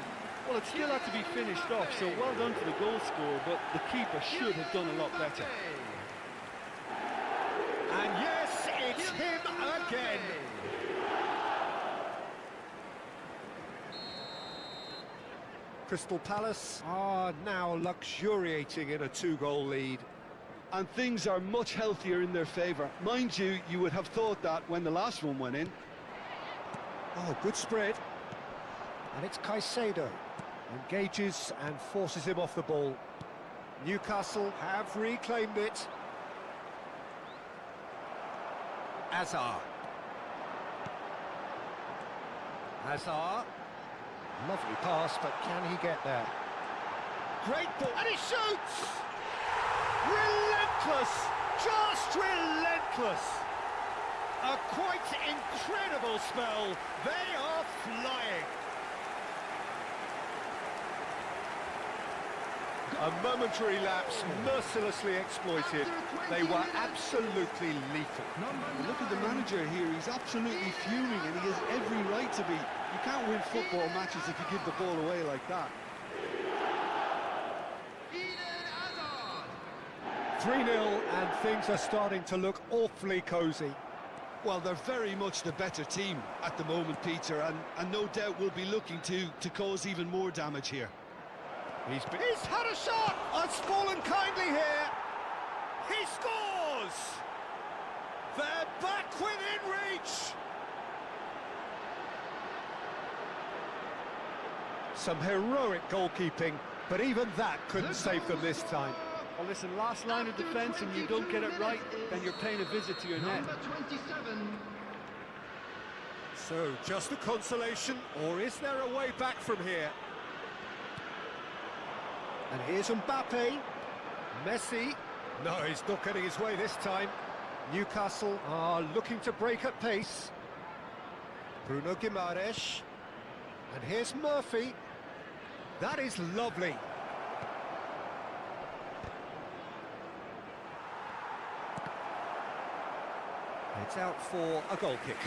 Well, it still had to be finished off, so well done to the goal scorer, but the keeper should have done a lot better. And yes, it's him again. Crystal Palace are now luxuriating in a 2-goal lead. And things are much healthier in their favour. Mind you, you would have thought that when the last one went in. Oh, good spread. And it's Caicedo. Engages and forces him off the ball. Newcastle have reclaimed it. Hazard. Hazard. Lovely pass, but can he get there? Great ball. And he shoots! Relentless! Just relentless! A quite incredible spell. They are flying. A momentary lapse, mercilessly exploited. They were absolutely lethal. Look at the manager here, he's absolutely fuming and he has every right to be. You can't win football matches if you give the ball away like that. 3-0 and things are starting to look awfully cosy. Well, they're very much the better team at the moment, Peter, and no doubt will be looking to cause even more damage here. He's had a shot! It's fallen kindly here! He scores! They're back within reach! Some heroic goalkeeping, but even that couldn't save them this time. Well, listen, last line of defence and you don't get it right, then you're paying a visit to your net. Number 27. So, just a consolation, or is there a way back from here? And here's Mbappe. Messi. No, he's not getting his way this time. Newcastle are looking to break at pace. Bruno Guimaraes. And here's Murphy. That is lovely. It's out for a goal kick.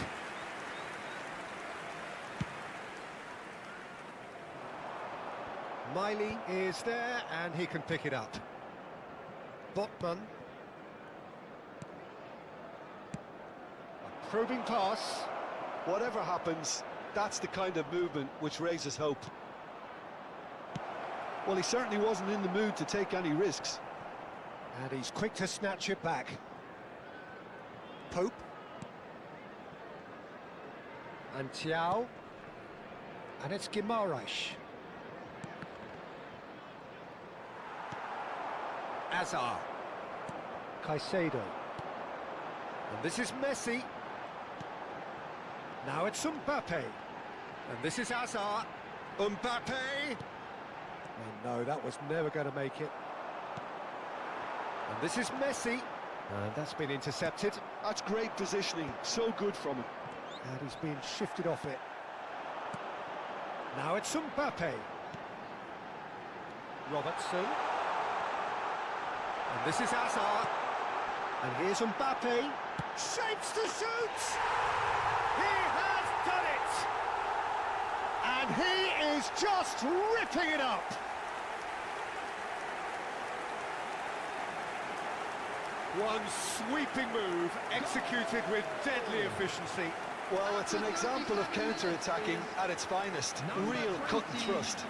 Miley is there, and he can pick it up. Botman. A probing pass. Whatever happens, that's the kind of movement which raises hope. Well, he certainly wasn't in the mood to take any risks. And he's quick to snatch it back. Pope. And Thiaw. And it's Guimaraes. Hazard. Caicedo. And this is Messi. Now it's Mbappe. And this is Hazard. Mbappe. Oh no, that was never going to make it. And this is Messi. And that's been intercepted. That's great positioning, so good from him. And he's been shifted off it. Now it's Mbappe. Robertson. And this is Hazard. And here's Mbappe. Shapes to shoot! He has done it! And he is just ripping it up! One sweeping move, executed with deadly efficiency. Well, it's an example of counter-attacking at its finest. Real cut and thrust.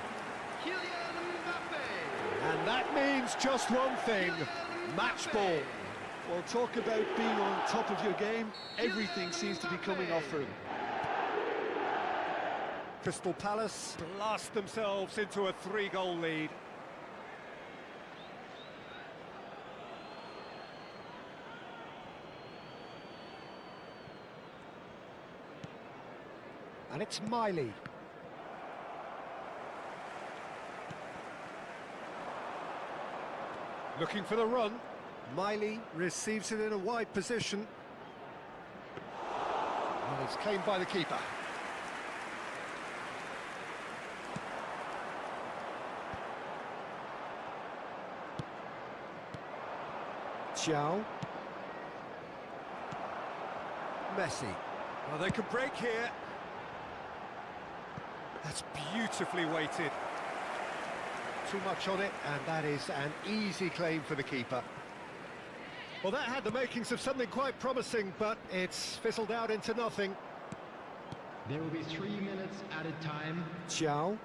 And that means just one thing, match ball. Well, talk about being on top of your game. Everything seems to be coming off for him. Crystal Palace blast themselves into a 3-goal lead. And it's Miley. Looking for the run. Miley receives it in a wide position. And it's claimed by the keeper. Xiao. Messi. Well, they can break here. That's beautifully weighted. Too much on it, and that is an easy claim for the keeper. Well, that had the makings of something quite promising, but it's fizzled out into nothing. There will be 3 minutes added time. Xiao.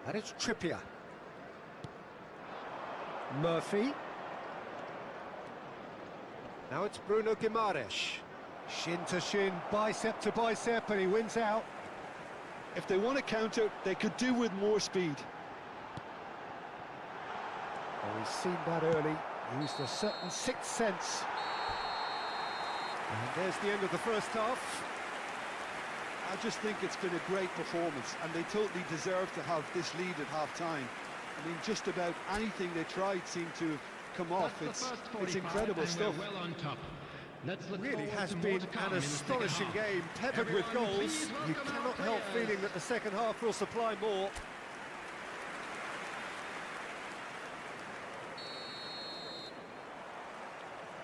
And it's Trippier. Murphy. Now it's Bruno Guimaraes. Shin to shin, bicep to bicep, and he wins out. If they want to counter, they could do with more speed. Oh, he's seen that early. Used a certain sixth sense. And there's the end of the first half. I just think it's been a great performance, and they totally deserve to have this lead at half-time. I mean, just about anything they tried seemed to have come off. It's incredible stuff. Well on top. Let's look Really forward has to been more to come an in the second astonishing half. game, peppered with Everyone, goals. please You welcome cannot our help players. feeling that the second half will supply more.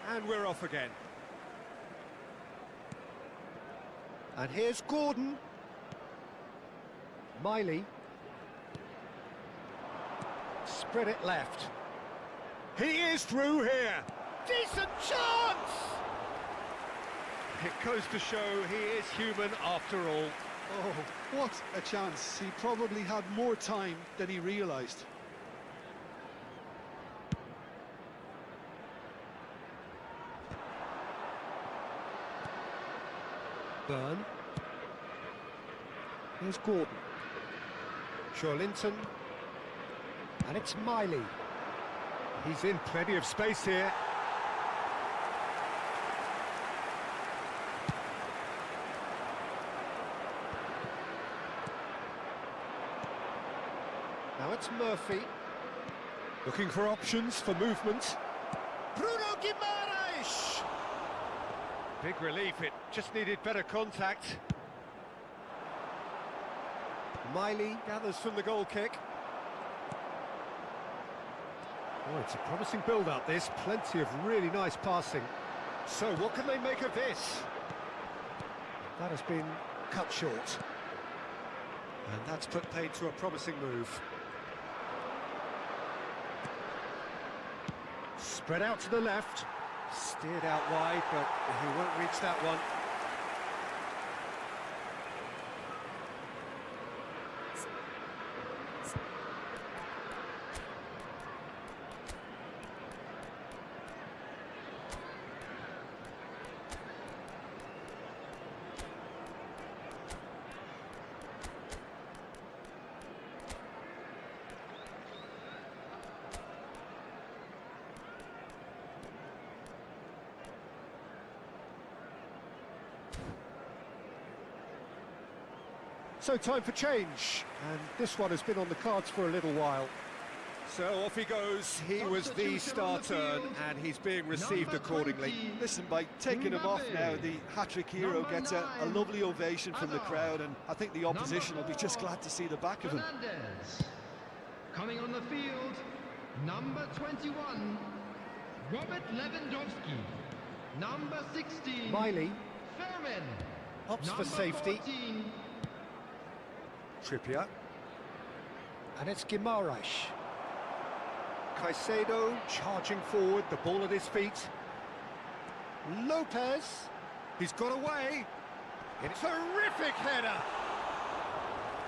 And we're off again. And here's Gordon. Miley. Spread it left. He is through here. Decent chance! It goes to show he is human after all. Oh, what a chance. He probably had more time than he realised. Burn. Here's Gordon. Linton. And it's Miley. He's in plenty of space here. Now it's Murphy. Looking for options for movement. Bruno Guimaraes! Big relief, it just needed better contact. Miley gathers from the goal kick. Oh, it's a promising build-up, this. Plenty of really nice passing. So, what can they make of this? That has been cut short. And that's put paid to a promising move. Spread out to the left. Steered out wide, but he won't reach that one. So time for change, and this one has been on the cards for a little while. So off he goes. He was the star turn, and he's being received accordingly. Listen, by taking him off now, the hat-trick hero gets a lovely ovation from the crowd, and I think the opposition will be just glad to see the back of him. Fernandez. Coming on the field, number 21, Robert Lewandowski. Number 16, Miley Fermin. opts for Number safety. 14, Trippier. And it's Guimaraes. Caicedo charging forward, the ball at his feet. Lopez. He's got away. It's a terrific header.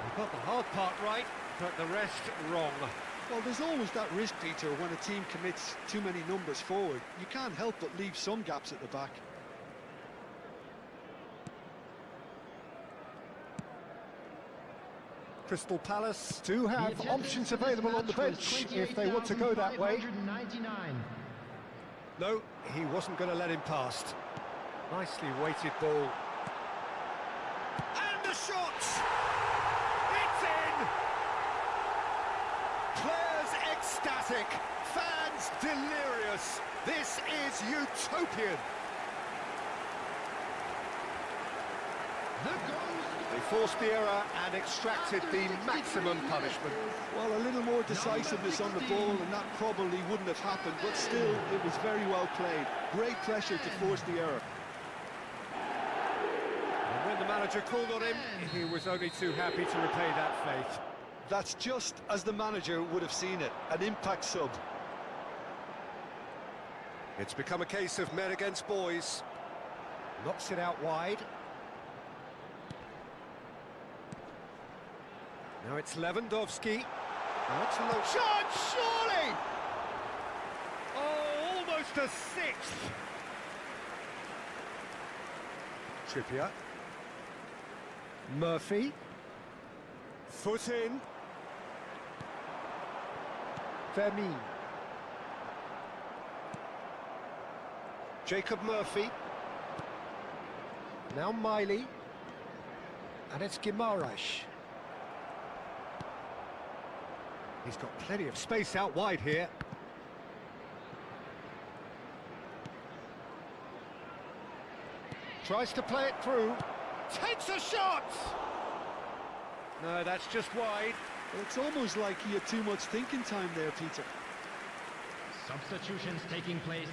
He got the hard part right, but the rest wrong. Well, there's always that risk, Peter, when a team commits too many numbers forward. You can't help but leave some gaps at the back. Crystal Palace do have options available on the bench if they want to go that way. No, he wasn't going to let him past. Nicely weighted ball. And the shot! It's in! Players ecstatic, fans delirious. This is utopian. They forced the error and extracted the maximum punishment. Well, a little more decisiveness on the ball and that probably wouldn't have happened, but still, it was very well played. Great pressure to force the error. And when the manager called on him, he was only too happy to repay that faith. That's just as the manager would have seen it, an impact sub. It's become a case of men against boys. Knocks it out wide. Now it's Lewandowski. That's a low shot, surely! Oh, almost a sixth. Trippier. Murphy. Foot in. Vermeer. Jacob Murphy. Now Miley. And it's Guimaraes. He's got plenty of space out wide here. Tries to play it through. Takes a shot! No, that's just wide. It's almost like he had too much thinking time there, Peter. Substitutions taking place.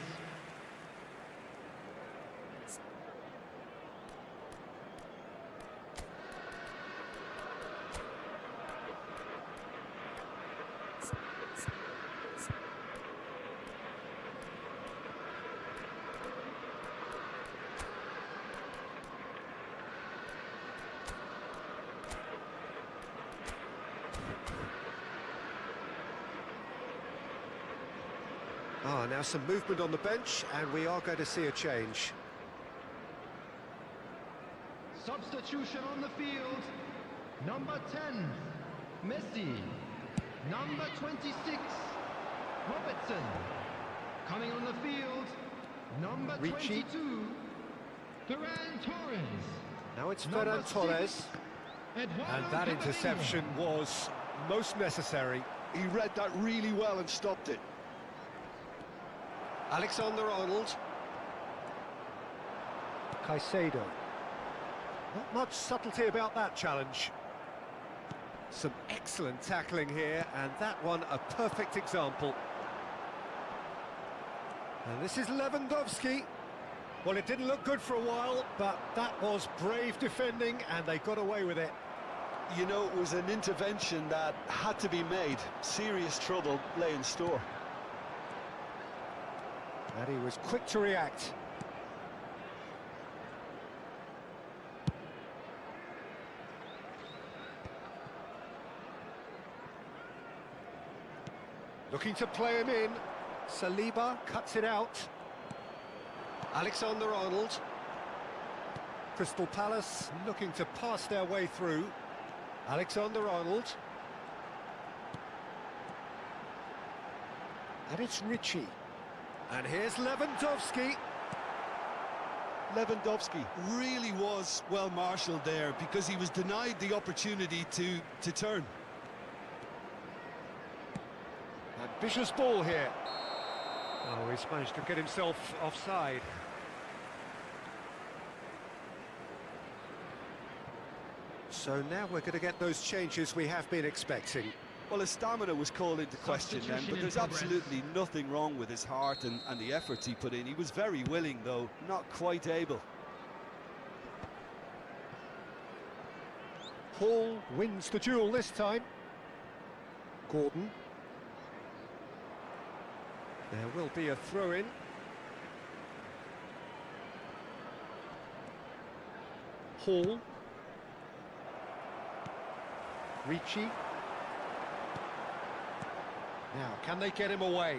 Now some movement on the bench, and we are going to see a change. Substitution on the field. Number 10, Messi. Number 26, Robertson. Coming on the field, number Ricci. 22, Ferran Torres. Now it's Number Ferran Torres, 6, and that interception was most necessary. He read that really well and stopped it. Alexander-Arnold. Caicedo. Not much subtlety about that challenge. Some excellent tackling here, and that one a perfect example. And this is Lewandowski. Well, it didn't look good for a while, but that was brave defending, and they got away with it. You know, it was an intervention that had to be made. Serious trouble lay in store. And he was quick to react. Looking to play him in. Saliba cuts it out. Alexander-Arnold. Crystal Palace looking to pass their way through. Alexander-Arnold. And it's Ricci. And here's Lewandowski. Lewandowski really was well marshalled there because he was denied the opportunity to turn. Ambitious ball here. Oh, he's managed to get himself offside. So now we're going to get those changes we have been expecting. Well, his stamina was called into question then, but there's absolutely nothing wrong with his heart and the efforts he put in. He was very willing, though, not quite able. Hall wins the duel this time. Gordon. There will be a throw-in. Hall. Ricci. Now, can they get him away?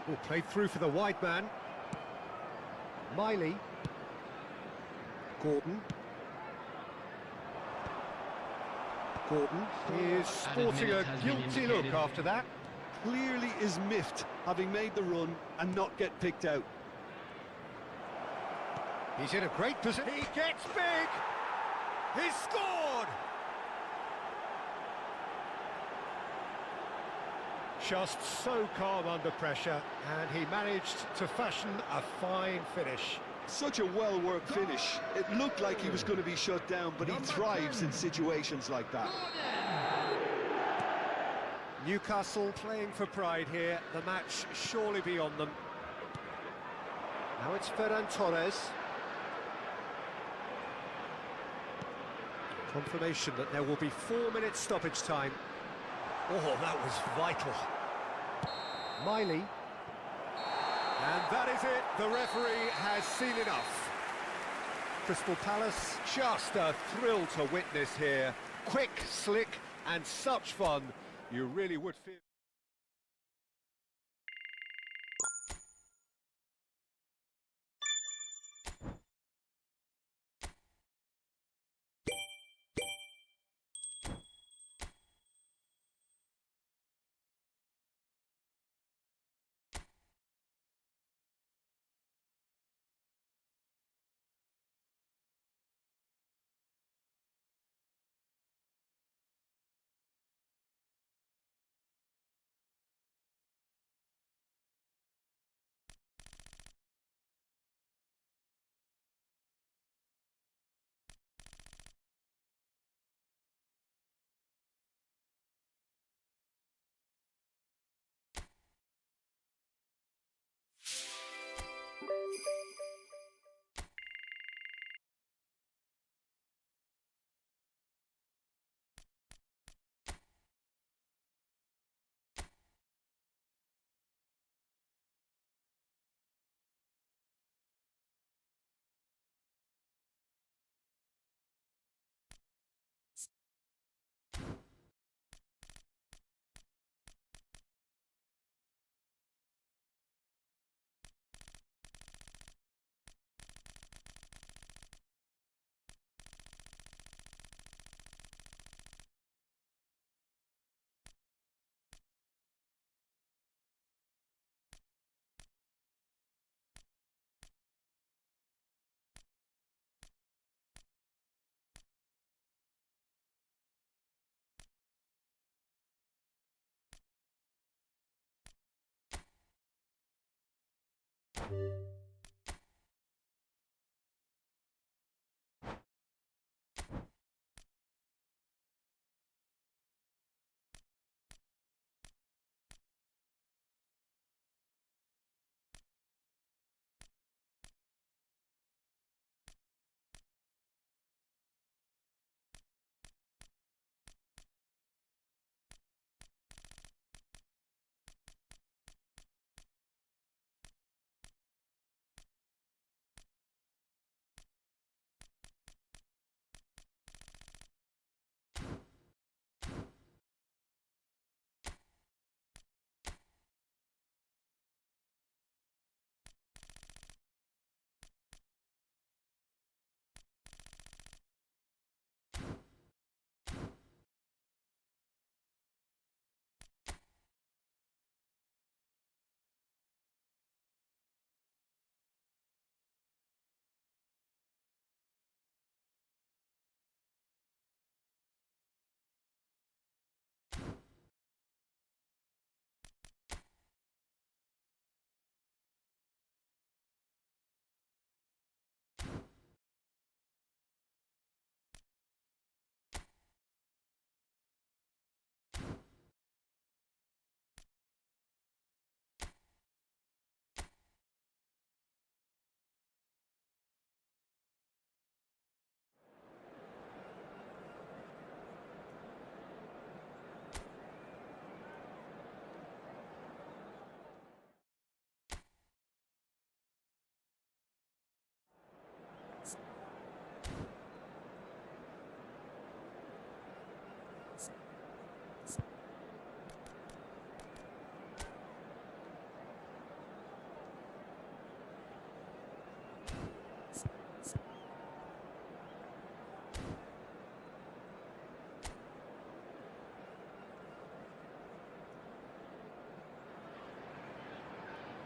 Oh, played through for the wide man. Miley. Gordon. Gordon is sporting a guilty look after that. Clearly is miffed, having made the run and not get picked out. He's in a great position. He gets big! He's scored! Just so calm under pressure, and he managed to fashion a fine finish. Such a well-worked finish. It looked like he was going to be shut down, but he thrives in situations like that. Newcastle playing for pride here. The match surely beyond them. Now it's Ferran Torres. Confirmation that there will be 4 minutes stoppage time. Oh, that was vital. Miley. And that is it. The referee has seen enough. Crystal Palace, just a thrill to witness here. Quick, slick, and such fun. You really would feel...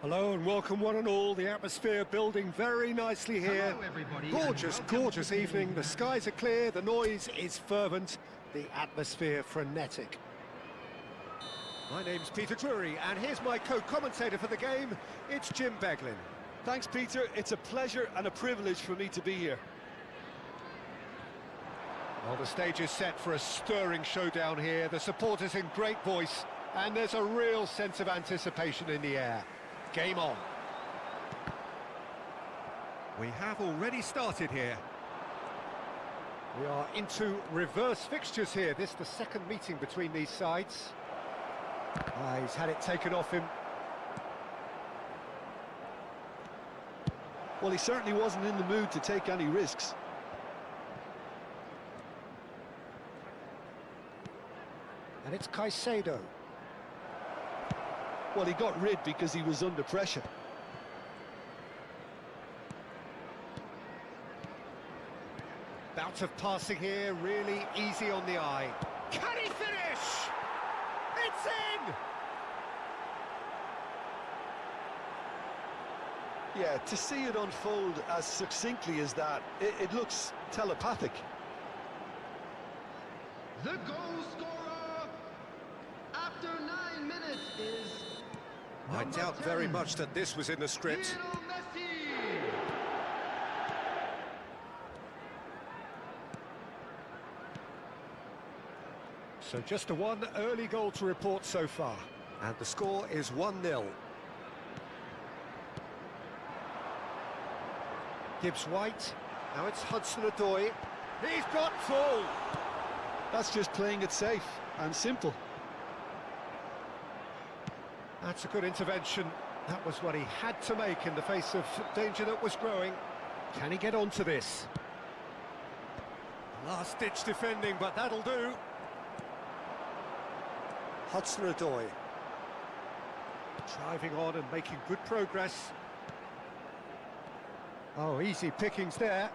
Hello and welcome one and all. The atmosphere building very nicely here. Hello, everybody, Gorgeous, and welcome gorgeous to the evening. The skies are clear, the noise is fervent, the atmosphere frenetic. My name's Peter Drury, and here's my co-commentator for the game. It's Jim Beglin. Thanks, Peter. It's a pleasure and a privilege for me to be here. Well, the stage is set for a stirring showdown here. The supporters in great voice, and there's a real sense of anticipation in the air. Game on. We have already started here. We are into reverse fixtures here. This is the second meeting between these sides. He's had it taken off him. Well, he certainly wasn't in the mood to take any risks. And it's Caicedo. Well, he got rid because he was under pressure. Bout of passing here, really easy on the eye. Can he finish? It's in! Yeah, to see it unfold as succinctly as that, it looks telepathic. The goal scorer after 9 minutes is I doubt 10, very much that this was in the script. Lionel Messi. So just a one early goal to report so far. And the score is 1-0. Gibbs White. Now it's Hudson-Odoi. He's got full. That's just playing it safe and simple. That's a good intervention. That was what he had to make in the face of danger that was growing. Can he get onto this? Last-ditch defending, but that'll do. Hudson-Odoi. Driving on and making good progress. Oh, easy pickings there.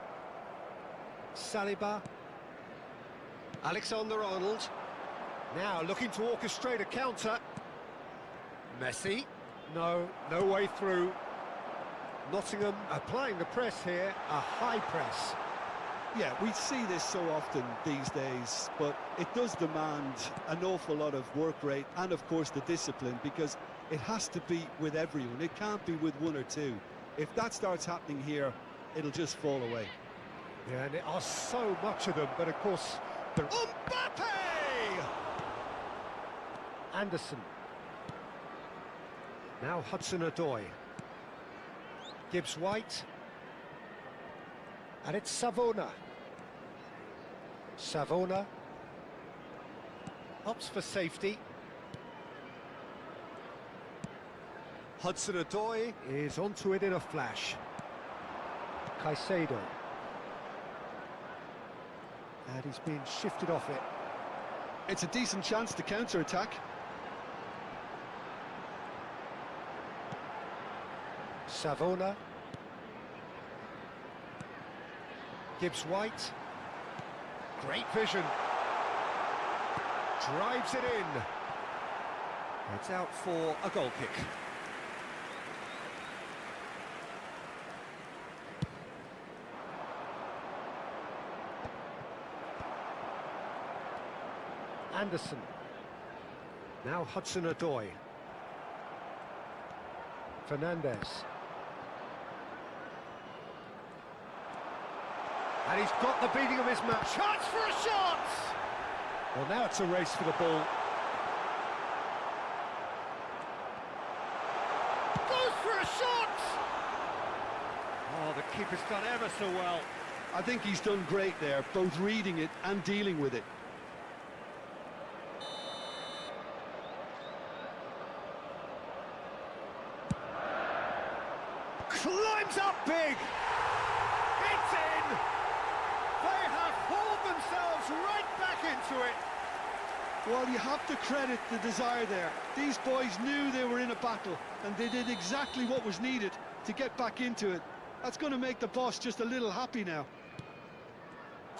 Saliba. Alexander-Arnold. Now looking to orchestrate a counter. Messi. No way through. Nottingham applying the press here, a high press. Yeah, we see this so often these days, but it does demand an awful lot of work rate and, of course, the discipline, because it has to be with everyone. It can't be with one or two. If that starts happening here, it'll just fall away. Yeah, and there are so much of them, but of course... Mbappe! Anderson. Now Hudson-Odoi. Gibbs White. And it's Savona. Savona. Opts for safety. Hudson-Odoi is onto it in a flash. Caicedo. And he's been shifted off it. It's a decent chance to counter-attack. Savona. Gibbs White. Great vision. Drives it in. It's out for a goal kick. Anderson. Now Hudson-Odoi. Fernandez. And he's got the beating of his man. Chance for a shot! Well, now it's a race for the ball. Goes for a shot! Oh, the keeper's done ever so well. I think he's done great there, both reading it and dealing with it. Climbs up big! It's in! They have hauled themselves right back into it! Well, you have to credit the desire there. These boys knew they were in a battle, and they did exactly what was needed to get back into it. That's going to make the boss just a little happy now.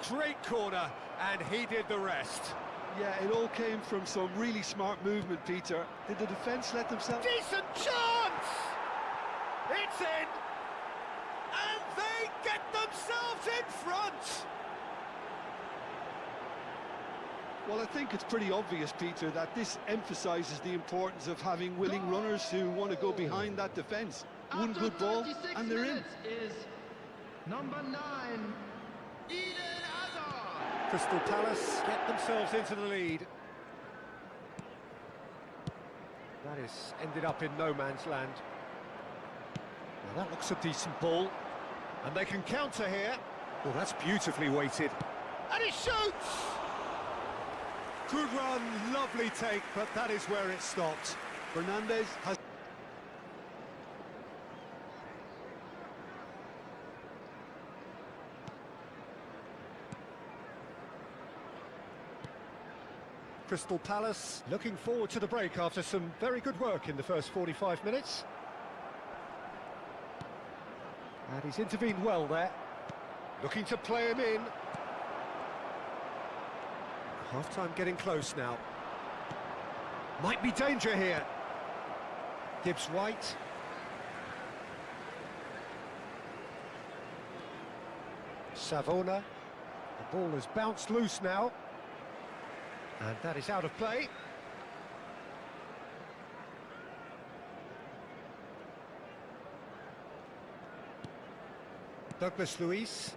Great corner, and he did the rest. Yeah, it all came from some really smart movement, Peter. Did the defence let themselves... Decent chance! gets in! And they get themselves in front! Well, I think it's pretty obvious, Peter, that this emphasises the importance of having willing runners who want to go behind that defence. One After good ball, 36 and they're in. minutes is number 9, Eden Hazard. Crystal Palace get themselves into the lead. That is ended up in no man's land. Well, that looks a decent ball. And they can counter here. Well, that's beautifully weighted. And he shoots! Good run, lovely take, but that is where it stopped. Fernandez has... Crystal Palace looking forward to the break after some very good work in the first 45 minutes. And he's intervened well there. Looking to play him in. Half-time getting close now. Might be danger here. Gibbs-White. Savona. The ball has bounced loose now. And that is out of play. Douglas Luiz.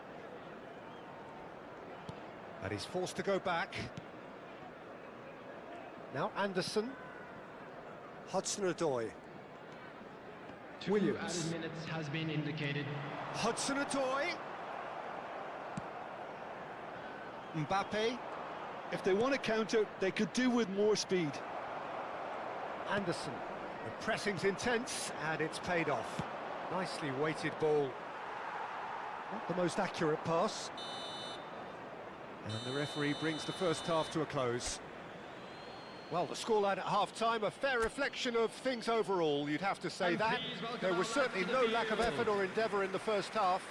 And he's forced to go back. Now Anderson. Hudson-Odoi. Williams. 2 added minutes has been indicated. Hudson-Odoi. Mbappe. If they want to counter, they could do with more speed. Anderson. The pressing's intense, and it's paid off. Nicely weighted ball. Not the most accurate pass. And the referee brings the first half to a close. Well, the scoreline at half-time, a fair reflection of things overall, you'd have to say And that. please welcome There our was certainly lads to no the lack of field. effort or endeavour in the first half.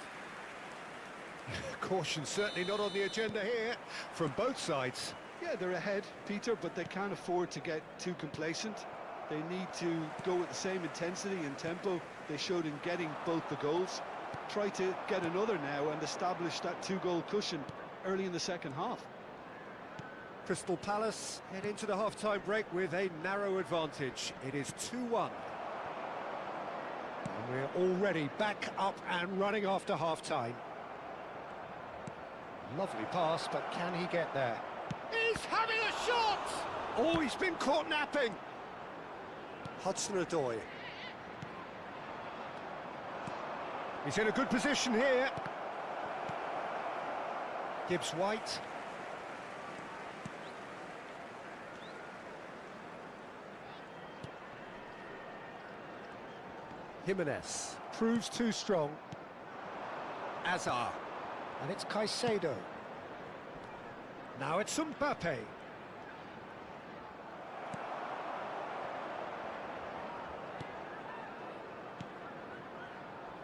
Caution certainly not on the agenda here, from both sides. Yeah, they're ahead, Peter, but they can't afford to get too complacent. They need to go with the same intensity and tempo they showed in getting both the goals. Try to get another now and establish that 2-goal cushion early in the second half. Crystal Palace head into the half-time break with a narrow advantage. It is 2-1. And we're already back up and running after half-time. Lovely pass, but can he get there? He's having a shot! Oh, he's been caught napping. Hudson-Odoi. He's in a good position here. Gibbs-White. Jimenez proves too strong. Azar. And it's Caicedo. Now it's Mbappe.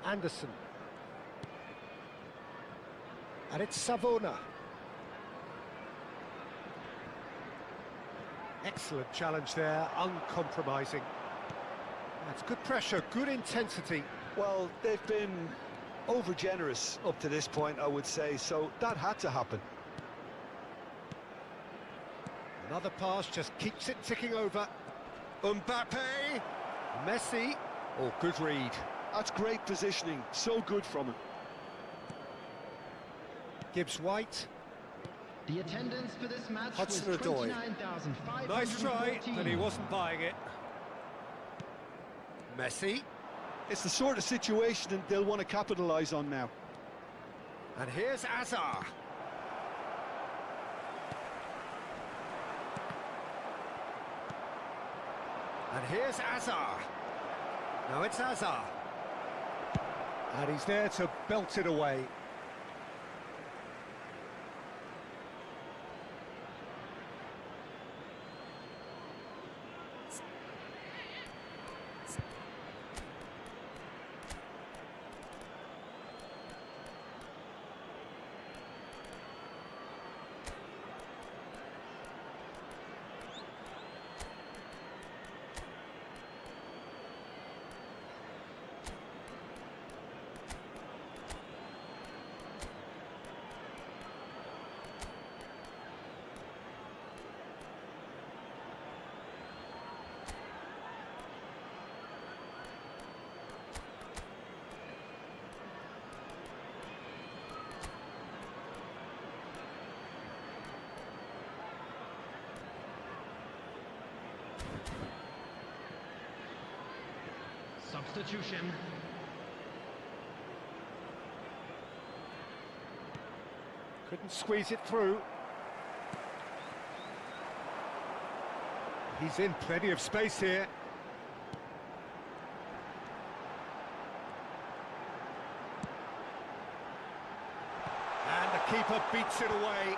Anderson. And it's Savona. Excellent challenge there, uncompromising. That's good pressure, good intensity. Well, they've been over-generous up to this point, I would say, so that had to happen. Another pass just keeps it ticking over. Mbappe, Messi. Oh, good read. That's great positioning, so good from him. Gibbs-White. The attendance for this match was Hudson-Odoi. 29,514. Nice try, but he wasn't buying it. Messi. It's the sort of situation that they'll want to capitalise on now. And here's Azar. And here's Azar. Now it's Azar. And he's there to belt it away. Substitution. Couldn't squeeze it through. He's in plenty of space here. And the keeper beats it away.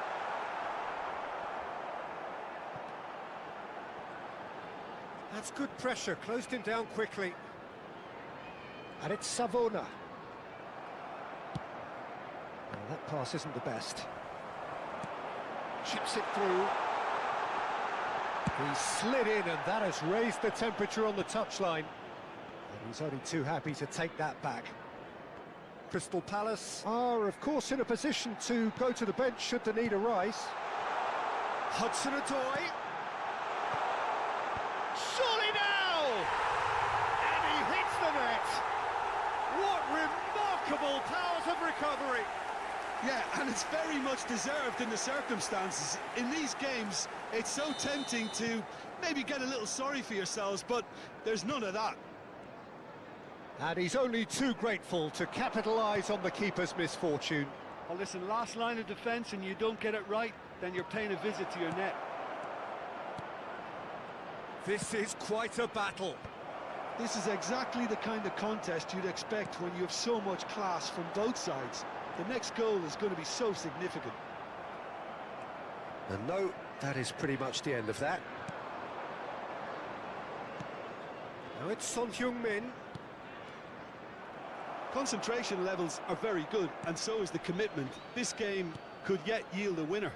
That's good pressure, closed him down quickly. And it's Savona. Well, that pass isn't the best. Chips it through. He slid in, and that has raised the temperature on the touchline. And he's only too happy to take that back. Crystal Palace are, of course, in a position to go to the bench should the need arise. Hudson-Odoi. Surely now! And he hits the net! What remarkable powers of recovery! Yeah, and it's very much deserved in the circumstances. In these games, it's so tempting to maybe get a little sorry for yourselves, but there's none of that. And he's only too grateful to capitalise on the keeper's misfortune. Well, listen, last line of defence and you don't get it right, then you're paying a visit to your net. This is quite a battle. This is exactly the kind of contest you'd expect when you have so much class from both sides. The next goal is going to be so significant. And no, that is pretty much the end of that. Now it's Son Heung-min. Concentration levels are very good, and so is the commitment. This game could yet yield a winner.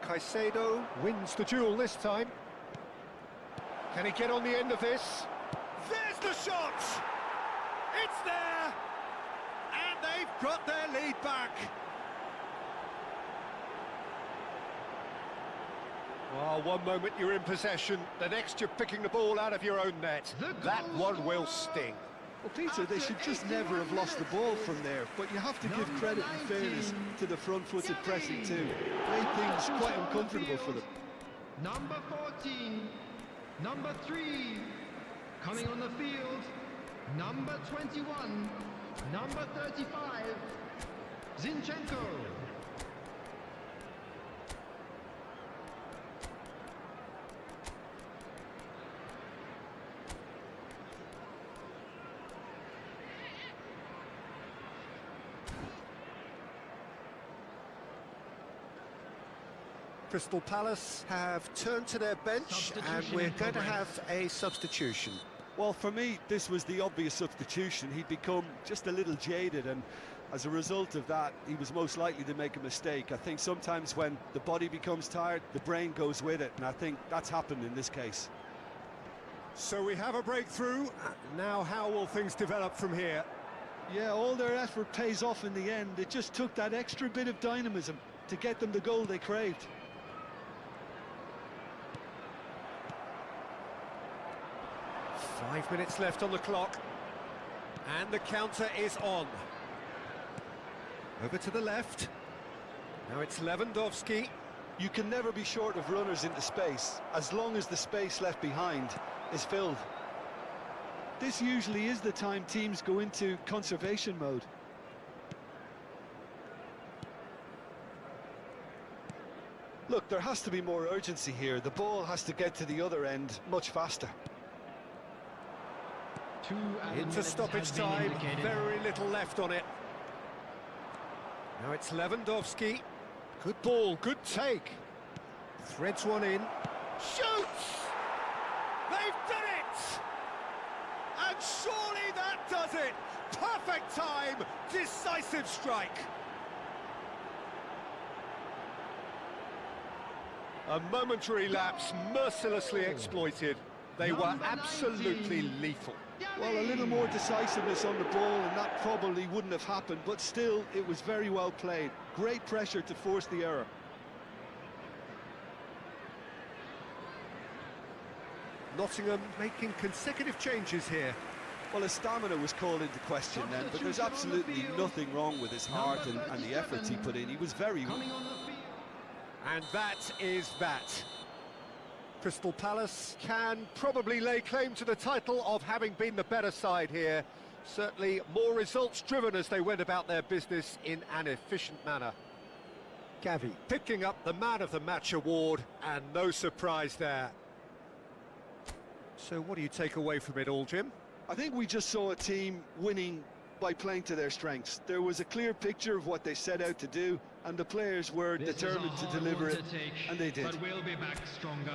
Caicedo wins the duel this time. Can he get on the end of this? There's the shot! It's there! And they've got their lead back. Oh, one moment you're in possession, the next you're picking the ball out of your own net. That one will sting. Well, Peter, they should just never have lost the ball from there, but you have to give credit and fairness to the front-footed pressing too. Made things quite uncomfortable for them. Number 14, number 3, coming on the field, number 21, number 35, Zinchenko. Crystal Palace have turned to their bench and we're going to have a substitution. Well, for me, this was the obvious substitution. He'd become just a little jaded, and as a result of that, he was most likely to make a mistake. I think sometimes when the body becomes tired, the brain goes with it, and I think that's happened in this case. So we have a breakthrough. Now how will things develop from here? Yeah, all their effort pays off in the end. It just took that extra bit of dynamism to get them the goal they craved. Five minutes left on the clock, and the counter is on. Over to the left. Now it's Lewandowski. You can never be short of runners into space, as long as the space left behind is filled. This usually is the time teams go into conservation mode. Look, there has to be more urgency here. The ball has to get to the other end much faster. Into stoppage time, very little left on it. Now it's Lewandowski. Good ball, good take. Threads one in. Shoots! They've done it! And surely that does it! Perfect time, decisive strike. A momentary lapse, mercilessly exploited. They were absolutely lethal. Well, a little more decisiveness on the ball and that probably wouldn't have happened, but still, it was very well played. Great pressure to force the error. Nottingham making consecutive changes here. Well, his stamina was called into question then, but there's absolutely nothing wrong with his heart and the efforts he put in. He was very good. And that is that. Crystal Palace can probably lay claim to the title of having been the better side here. Certainly more results-driven as they went about their business in an efficient manner. Gavi picking up the Man of the Match award, and no surprise there. So what do you take away from it all, Jim? I think we just saw a team winning by playing to their strengths. There was a clear picture of what they set out to do, and the players were determined to deliver it, and they did. But we'll be back stronger.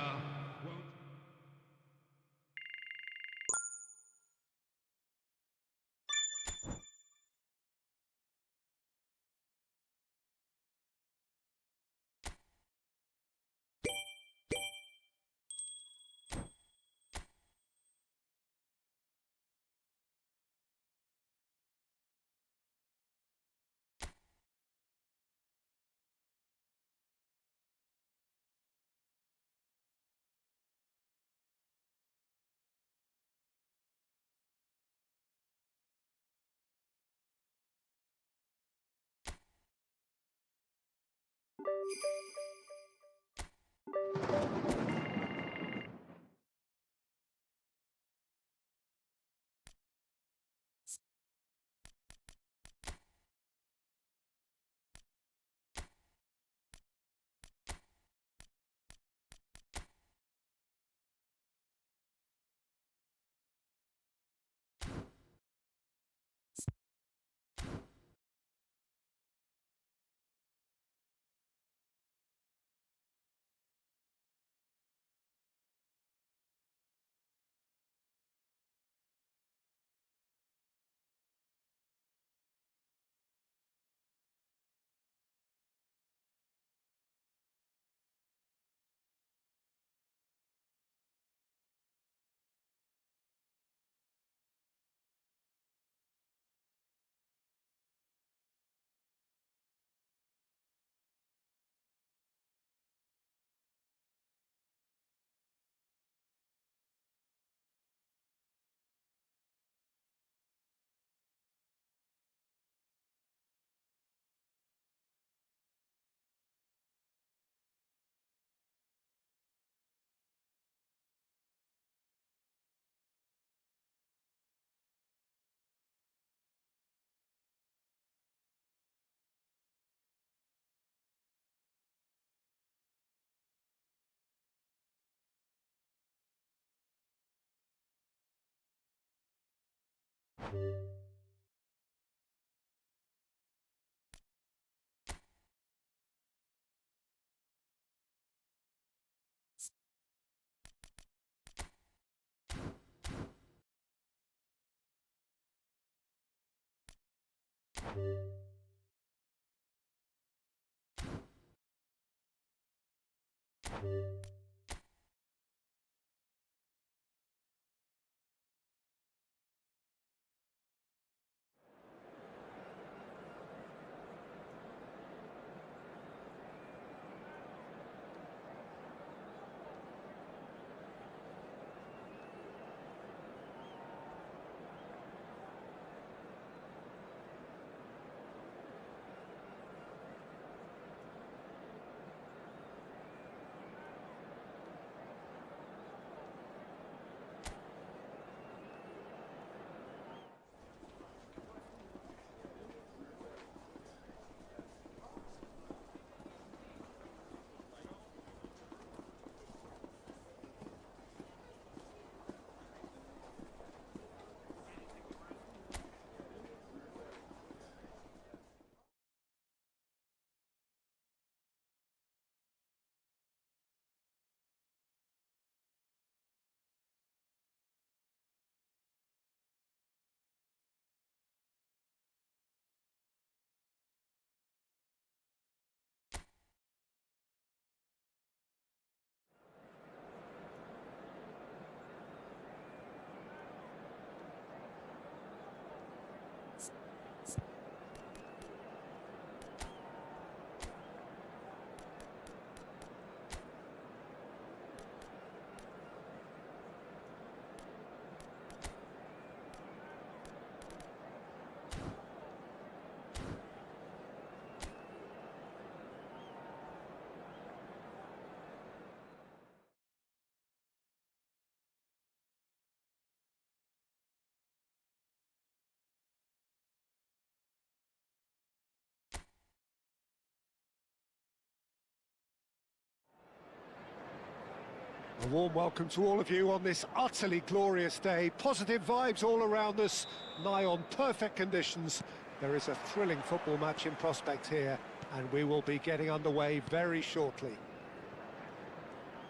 A warm welcome to all of you on this utterly glorious day. Positive vibes all around us, nigh on perfect conditions. There is a thrilling football match in prospect here, and we will be getting underway very shortly.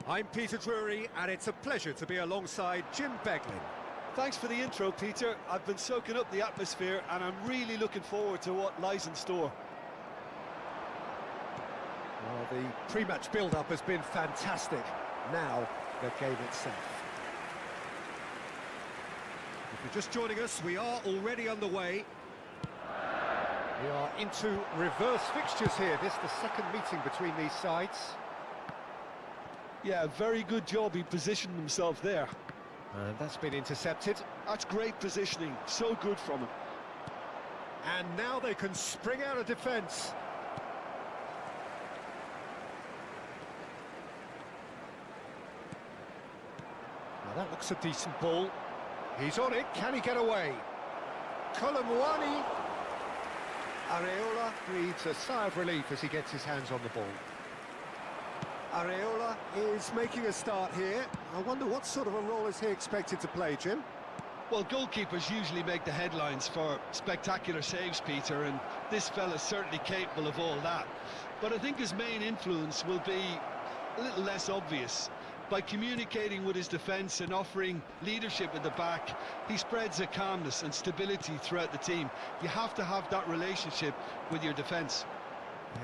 I'm Peter Drury, and it's a pleasure to be alongside Jim Beglin. Thanks for the intro, Peter. I've been soaking up the atmosphere, and I'm really looking forward to what lies in store. Well, the pre-match build-up has been fantastic. Now, the game itself. If you're just joining us, we are already underway. We are into reverse fixtures here. This is the second meeting between these sides. Yeah, very good job. He positioned himself there. And that's been intercepted. That's great positioning. So good from him. And now they can spring out of defence. Now that looks a decent ball. He's on it. Can he get away? Colomwani. Areola breathes a sigh of relief as he gets his hands on the ball. Areola is making a start here. I wonder what sort of a role is he expected to play, Jim? Well, goalkeepers usually make the headlines for spectacular saves, Peter, and this fella's certainly capable of all that. But I think his main influence will be a little less obvious. By communicating with his defence and offering leadership at the back, he spreads a calmness and stability throughout the team. You have to have that relationship with your defence.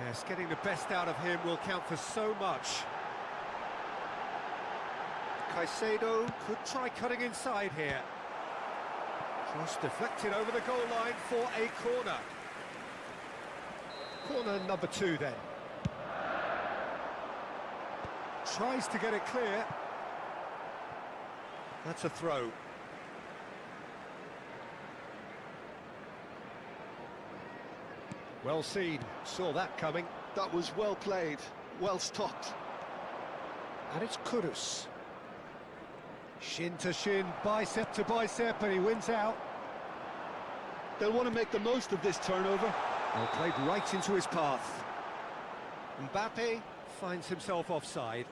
Yes, getting the best out of him will count for so much. Caicedo could try cutting inside here. Cross deflected over the goal line for a corner. Corner number 2 then. Tries to get it clear. That's a throw. Well seen, saw that coming. That was well played, well stopped. And it's Kudus. Shin to shin, bicep to bicep, and he wins out. They'll want to make the most of this turnover. Well, played right into his path. Mbappe finds himself offside.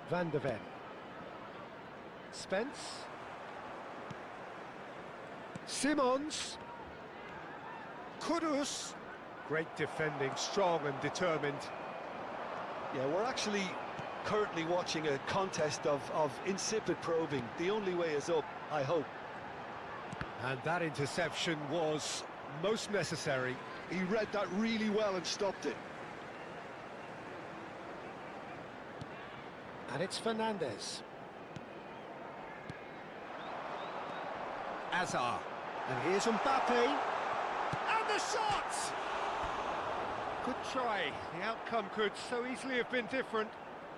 Van de Ven. Spence. Simons. Kudus. Great defending, strong and determined. Yeah, we're actually currently watching a contest of insipid probing. The only way is up, I hope. And that interception was most necessary. He read that really well and stopped it. And it's Fernandez. Azar. And here's Mbappe. And the shot! Good try. The outcome could so easily have been different.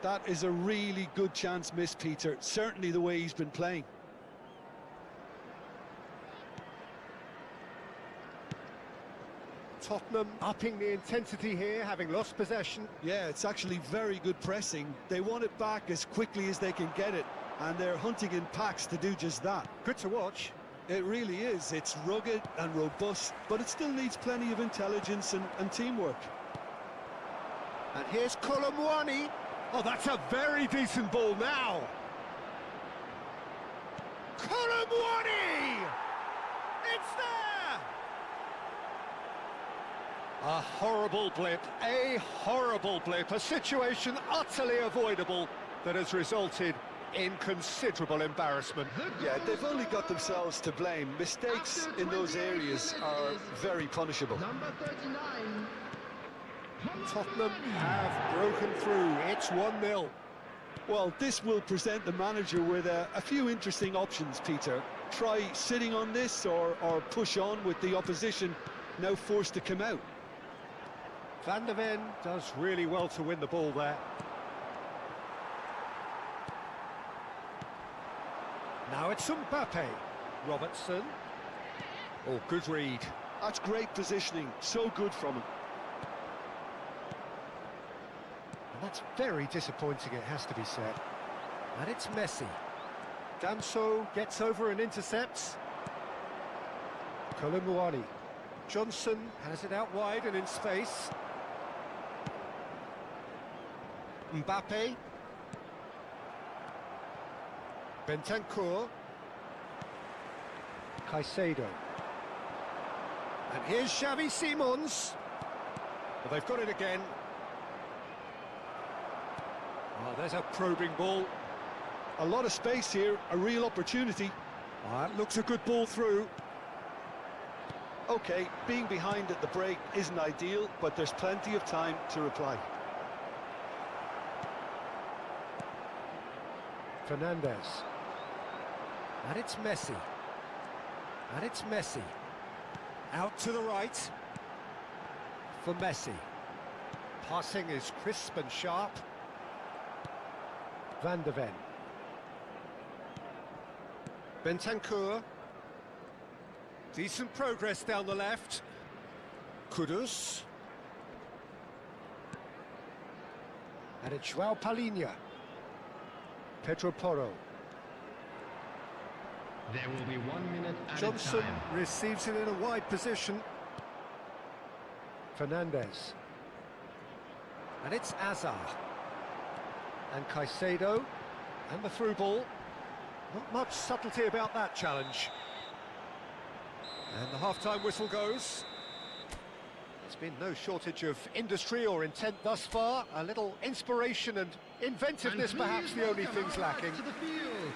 That is a really good chance missed, Peter. Certainly the way he's been playing. Tottenham upping the intensity here, having lost possession. Yeah, it's actually very good pressing. They want it back as quickly as they can get it, and they're hunting in packs to do just that. Good to watch. It really is. It's rugged and robust, but it still needs plenty of intelligence and teamwork. And here's Colomwani. Oh, that's a very decent ball now. Colomwani! It's there! A horrible blip, a situation utterly avoidable that has resulted in considerable embarrassment. Yeah, they've only got themselves to blame. Mistakes in those areas are very punishable. Number 39. Tottenham have broken through. It's 1-0. Well, this will present the manager with a few interesting options, Peter. Try sitting on this or push on with the opposition now forced to come out. Van de Ven does really well to win the ball there. Now it's Mbappe. Robertson. Oh, good read. That's great positioning. So good from him. And that's very disappointing, it has to be said. And it's Messi. Damso gets over and intercepts. Kolumuani. Johnson has it out wide and in space. Mbappe. Bentancur. Caicedo. And here's Xavi Simons. Well, they've got it again. Oh, there's a probing ball. A lot of space here, a real opportunity. Oh, that looks a good ball through. Okay, being behind at the break isn't ideal, but there's plenty of time to reply. Fernandez. And it's Messi. And it's Messi. Out to the right. For Messi. Passing is crisp and sharp. Van de Ven. Bentancur. Decent progress down the left. Kudus. And it's João Palhinha. Pedro Porro. There will be 1 minute at Johnson a time. receives it in a wide position. Fernandez. And it's Azar. And Caicedo. And the through ball. Not much subtlety about that challenge. And the half-time whistle goes. There's been no shortage of industry or intent thus far. A little inspiration and inventiveness, perhaps the only things lacking. To the field.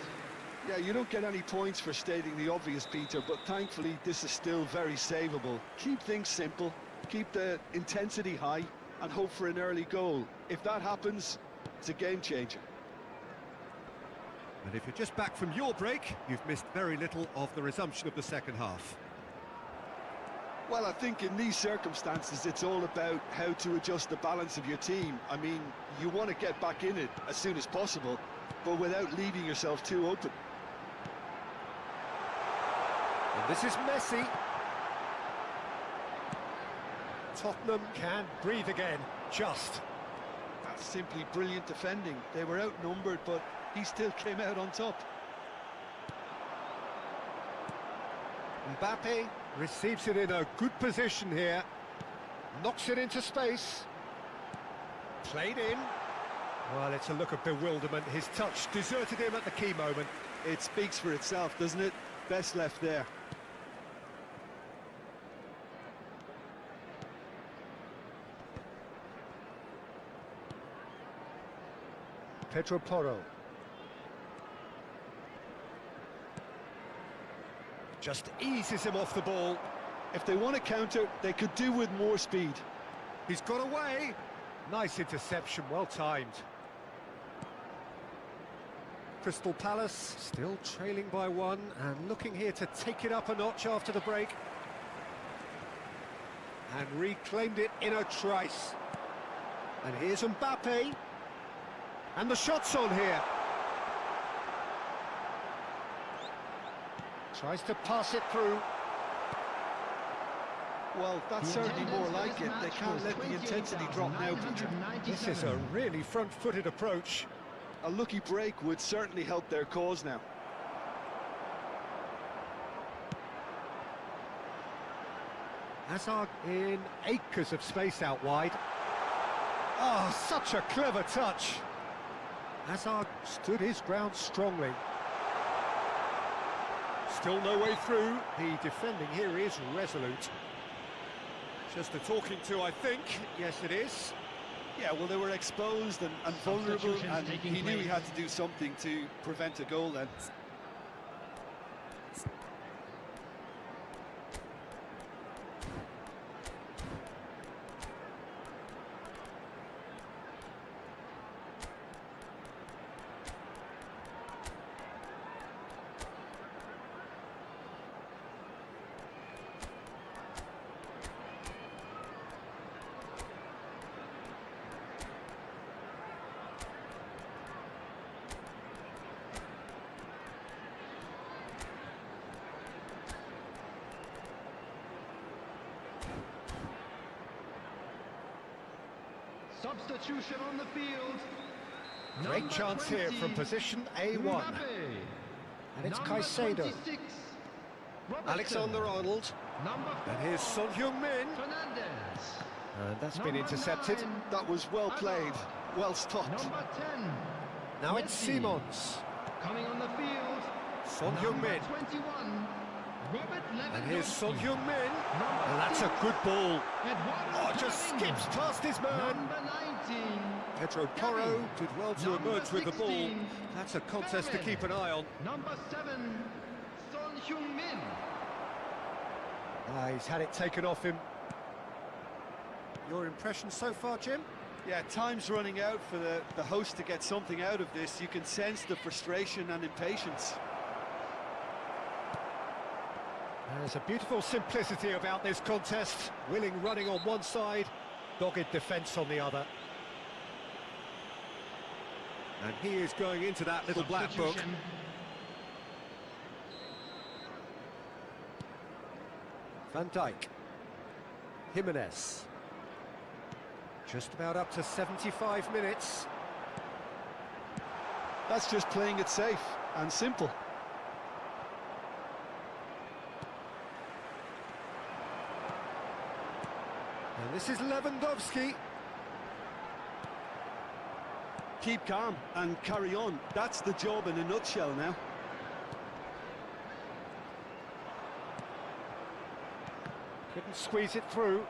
Yeah, you don't get any points for stating the obvious, Peter, but thankfully this is still very savable. Keep things simple, keep the intensity high, and hope for an early goal. If that happens, it's a game changer. And if you're just back from your break, you've missed very little of the resumption of the second half. Well, I think in these circumstances, it's all about how to adjust the balance of your team. I mean, you want to get back in it as soon as possible, but without leaving yourself too open. And this is Messi. Tottenham can breathe again, just. That's simply brilliant defending. They were outnumbered, but he still came out on top. Mbappe receives it in a good position here. Knocks it into space. Played in. Well, it's a look of bewilderment. His touch deserted him at the key moment. It speaks for itself, doesn't it? Best left there. Pedro Porro. Just eases him off the ball. If they want to counter, they could do with more speed. He's got away. Nice interception, well timed. Crystal Palace still trailing by one and looking here to take it up a notch after the break. And reclaimed it in a trice. And here's Mbappe. And the shot's on here. Tries to pass it through. Well, that's certainly more like it. They can't let the intensity drop now, Peter. This is a really front-footed approach. A lucky break would certainly help their cause now. Hazard in acres of space out wide. Oh, such a clever touch. Hazard stood his ground strongly. Still no way through. The defending here is resolute. Just a talking to, I think. Yes, it is. Yeah, well, they were exposed and vulnerable, and he knew he had to do something to prevent a goal then. Substitution on the field. Great chance here from position A1. And it's Caicedo. Alexander-Arnold. And here's Son Heung-min. And that's been intercepted. That was well played, well stopped. Now it's Simons. Coming on the field. Son Heung-min. And here's Son Heung-min. And that's a good ball. Oh, just skips past his man. Number 19. Pedro Porro did well to emerge with the ball. That's a contest to keep an eye on. Number 7. Son Heung-min. He's had it taken off him. Your impression so far, Jim? Yeah, time's running out for the host to get something out of this. You can sense the frustration and impatience. There's a beautiful simplicity about this contest. Willing running on one side, dogged defence on the other. And he is going into that little black book. Van Dijk. Jimenez. Just about up to 75 minutes. That's just playing it safe and simple. And this is Lewandowski. Keep calm and carry on. That's the job in a nutshell now. Couldn't squeeze it through.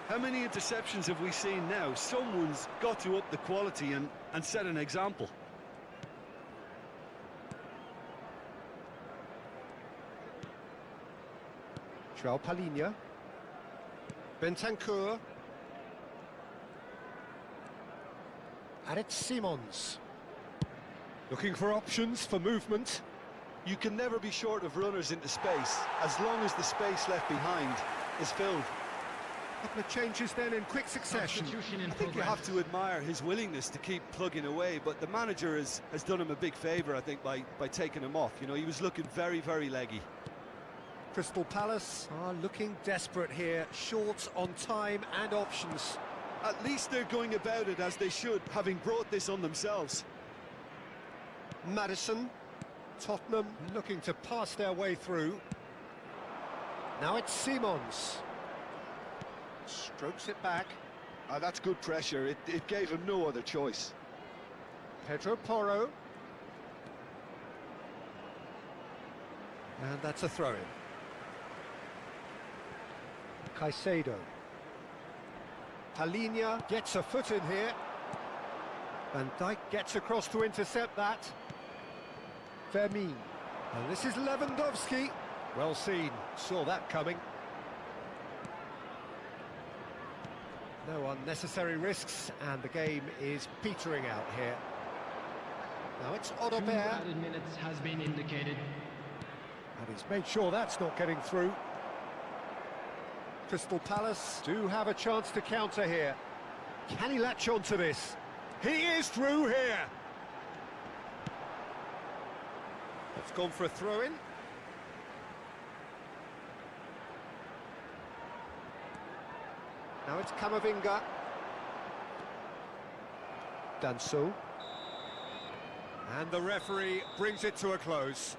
How many interceptions have we seen now? Someone's got to up the quality and set an example. João Palhinha. Bentancur. And it's Simons. Looking for options for movement. You can never be short of runners into space, as long as the space left behind is filled. Couple of changes then in quick succession. I think you have to admire his willingness to keep plugging away, but the manager has done him a big favour, I think, by taking him off. You know, he was looking very, very leggy. Crystal Palace are looking desperate here, short on time and options. At least they're going about it as they should, having brought this on themselves. Maddison. Tottenham looking to pass their way through. Now it's Simons. Strokes it back. That's good pressure. It gave him no other choice. Pedro Porro. And that's a throw-in. Caicedo. Palhinha gets a foot in here. Van Dijk gets across to intercept that. Vermeer. And this is Lewandowski. Well seen, saw that coming. No unnecessary risks, and the game is petering out here. Now it's 2 Odobert. added minutes has been indicated. And he's made sure that's not getting through. Crystal Palace do have a chance to counter here. Can he latch on to this? He is through here. It's gone for a throw-in. Now it's Camavinga. Danso. And the referee brings it to a close.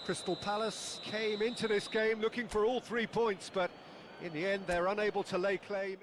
Crystal Palace came into this game looking for all 3 points, but in the end they're unable to lay claim.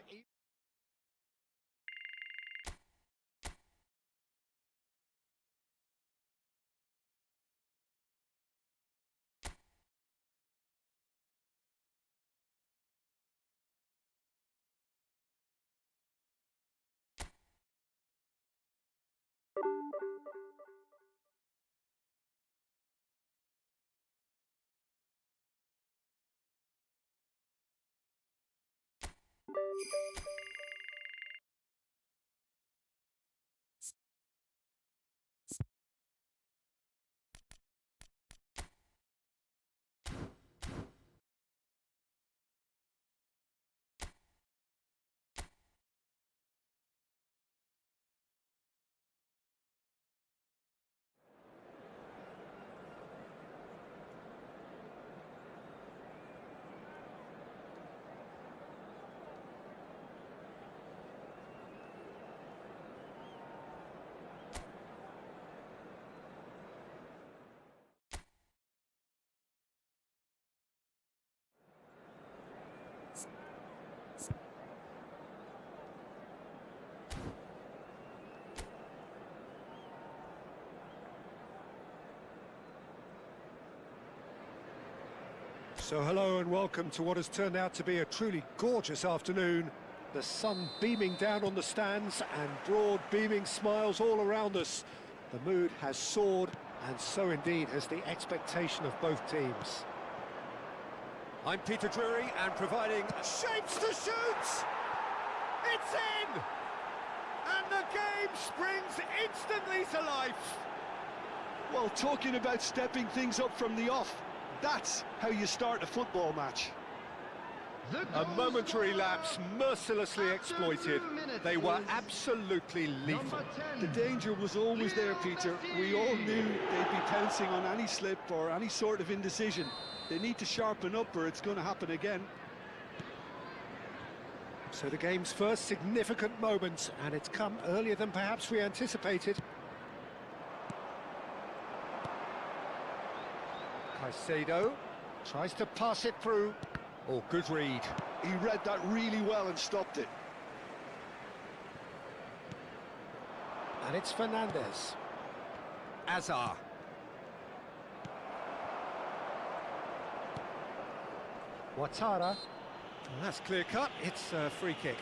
So hello and welcome to what has turned out to be a truly gorgeous afternoon. The sun beaming down on the stands and broad beaming smiles all around us. The mood has soared, and so indeed has the expectation of both teams. I'm Peter Drury, and providing shapes to shoot! It's in! And the game springs instantly to life! Well, talking about stepping things up from the off, that's how you start a football match. A momentary lapse mercilessly exploited. They were absolutely lethal. The danger was always there, Peter. We all knew they'd be pouncing on any slip or any sort of indecision. They need to sharpen up or it's going to happen again. So the game's first significant moment, and it's come earlier than perhaps we anticipated. Caicedo tries to pass it through. Oh, good read. He read that really well and stopped it. And it's Fernandez. Azar. Ouattara. Well, that's clear cut. It's a free kick.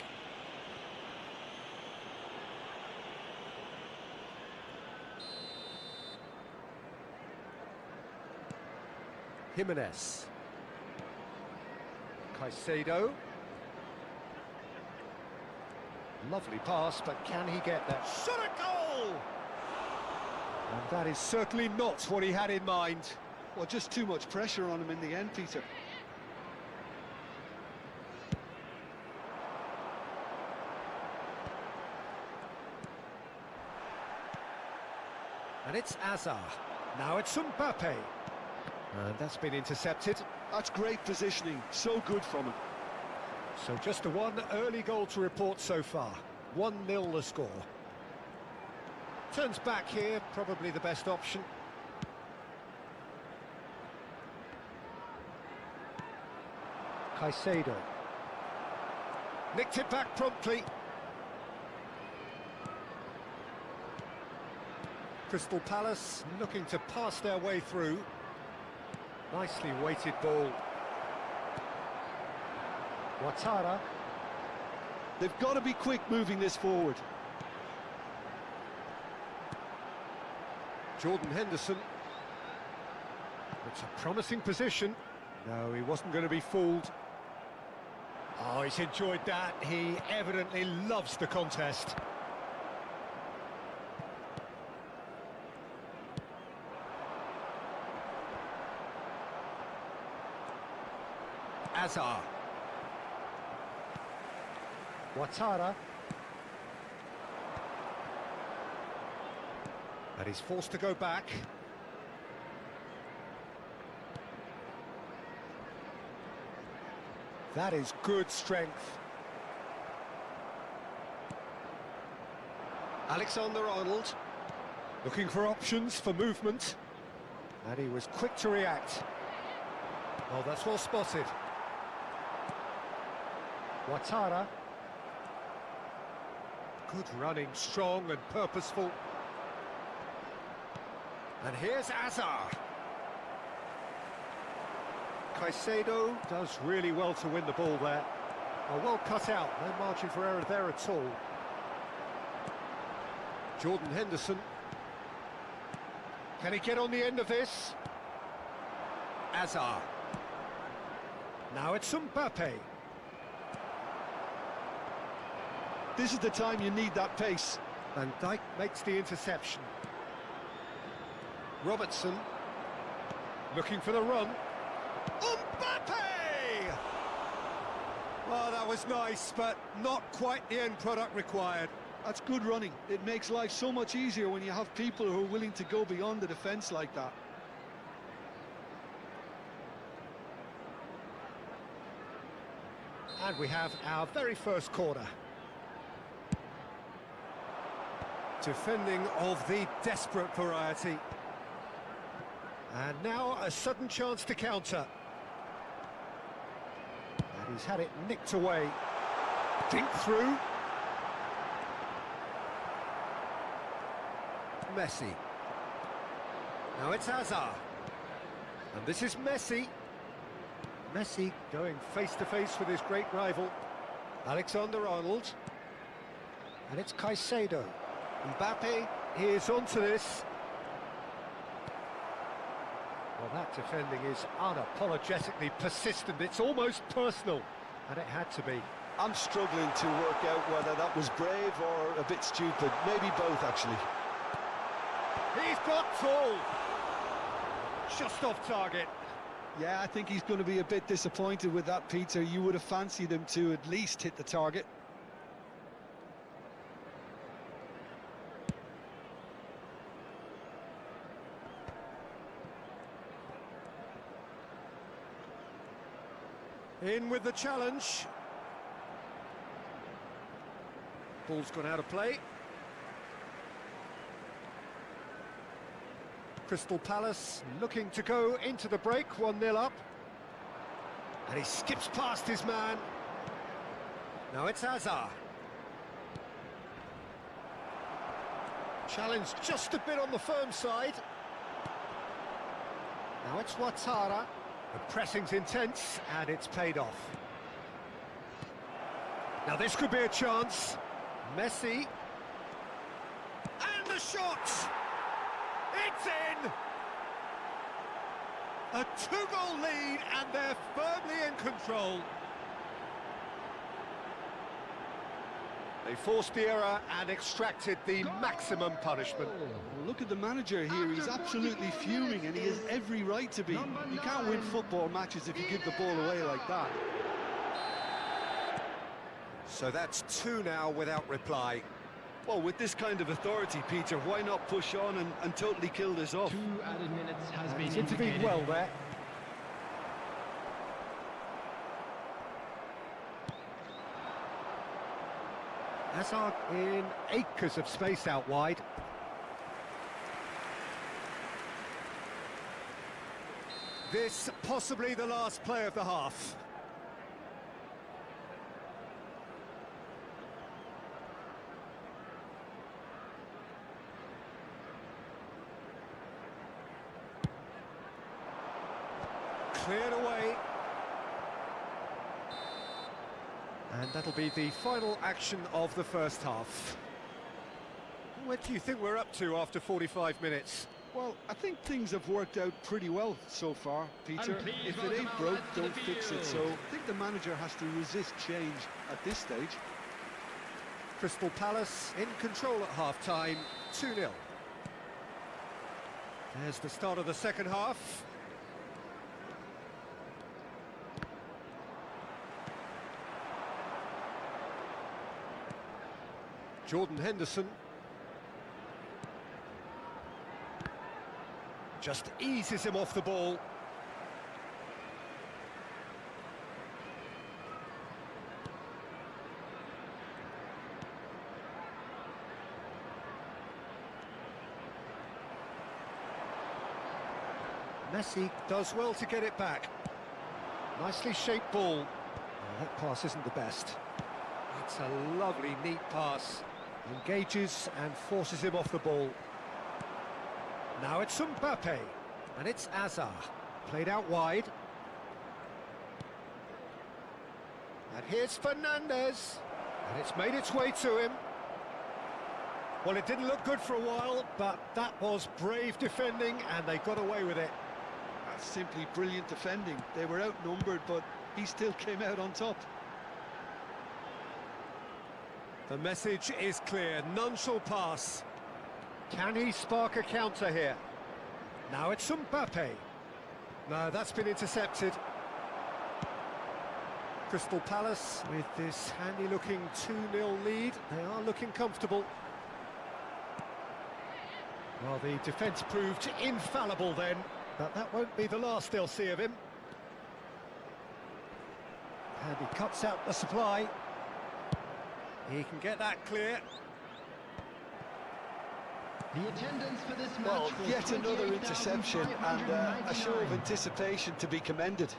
Jimenez. Caicedo. Lovely pass, but can he get there? Shot a goal! And that is certainly not what he had in mind. Well, just too much pressure on him in the end, Peter. And it's Azar. Now it's Mbappe. And that's been intercepted. That's great positioning, so good from him. So just the one early goal to report so far. 1-0 the score. Turns back here, probably the best option. Caicedo. Nicked it back promptly. Crystal Palace looking to pass their way through. Nicely weighted ball. Ouattara. They've got to be quick moving this forward. Jordan Henderson. It's a promising position. No, he wasn't going to be fooled. Oh, he's enjoyed that. He evidently loves the contest. Azar. Ouattara. And he's forced to go back. That is good strength. Alexander-Arnold looking for options for movement. And he was quick to react. Oh, that's well spotted. Ouattara. Good running, strong and purposeful. And here's Azar. Caicedo does really well to win the ball there. Oh, well cut out, no margin for error there at all. Jordan Henderson. Can he get on the end of this? Azar. Now it's Mbappe. This is the time you need that pace. Van Dijk makes the interception. Robertson looking for the run. Mbappe! Well, that was nice, but not quite the end product required. That's good running. It makes life so much easier when you have people who are willing to go beyond the defence like that. And we have our very first corner. Defending of the desperate variety. And now a sudden chance to counter. And he's had it nicked away. Dink through. Messi. Now it's Azar. And this is Messi. Messi going face-to-face with his great rival, Alexander-Arnold. And it's Caicedo. Mbappe is onto this. Well, that defending is unapologetically persistent. It's almost personal, and it had to be. I'm struggling to work out whether that was brave or a bit stupid. Maybe both, actually. He's got full. Just off target. Yeah, I think he's going to be a bit disappointed with that, Peter. You would have fancied him to at least hit the target. In with the challenge. Ball's gone out of play. Crystal Palace looking to go into the break, 1-0 up. And he skips past his man. Now it's Hazard. Challenge just a bit on the firm side. Now it's Ouattara. The pressing's intense, and it's paid off. Now this could be a chance. Messi. And the shot! It's in! A 2-goal lead, and they're firmly in control. They forced the error and extracted the maximum punishment. Well, look at the manager here. He's absolutely fuming, and he has every right to be. You can't win football matches if you give the ball away like that. So that's 2 now without reply. Well, with this kind of authority, Peter, why not push on and totally kill this off? 2 added minutes has been He's intervened indicated. well there. Hazard in acres of space out wide. This possibly the last play of the half. Cleared away. And that'll be the final action of the first half. What do you think we're up to after 45 minutes? Well, I think things have worked out pretty well so far, Peter. And please If it welcome ain't our broke, lads to don't the fix it. So field. I think the manager has to resist change at this stage. Crystal Palace in control at half-time, 2-0. There's the start of the second half. Jordan Henderson. Just eases him off the ball. Messi does well to get it back. Nicely shaped ball. Oh, that pass isn't the best. It's a lovely, neat pass. Engages and forces him off the ball. Now it's Mbappe, and it's Hazard. Played out wide. And here's Fernandes. And it's made its way to him. Well, it didn't look good for a while, but that was brave defending, and they got away with it. That's simply brilliant defending. They were outnumbered, but he still came out on top. The message is clear, none shall pass. Can he spark a counter here? Now it's Mbappe. No, that's been intercepted. Crystal Palace with this handy-looking 2-0 lead. They are looking comfortable. Well, the defence proved infallible then, but that won't be the last they'll see of him. And he cuts out the supply. He can get that clear. The attendance for this match Well, was yet another interception and a show of 28,599. anticipation to be commended.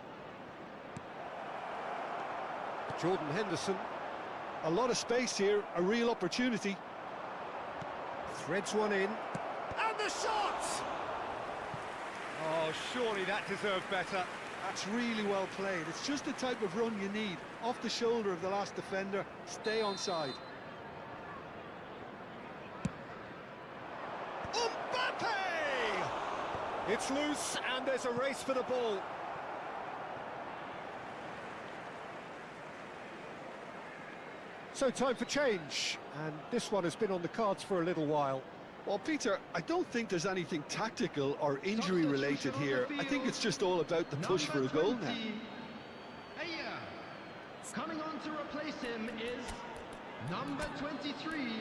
Jordan Henderson A lot of space here, a real opportunity. threads one in. And the shot! Oh, surely that deserved better. That's really well played. It's just the type of run you need. Off the shoulder of the last defender, stay onside. Mbappe! It's loose and there's a race for the ball. So time for change, and this one has been on the cards for a little while. Well, Peter, I don't think there's anything tactical or injury related here. I think it's just all about the push for a goal now. Coming on to replace him is number 23.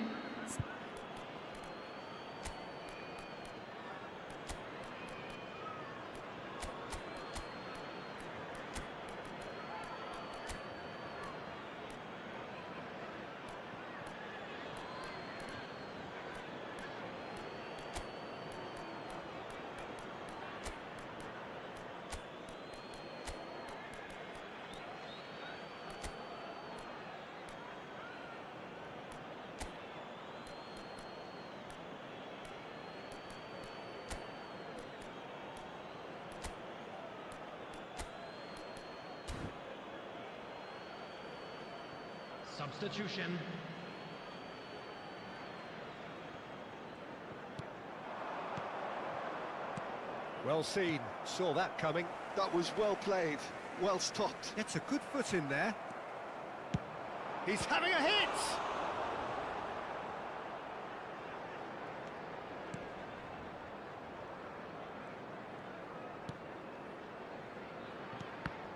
Substitution. Well seen, saw that coming. That was well played, well stopped. Gets a good foot in there. He's having a hit!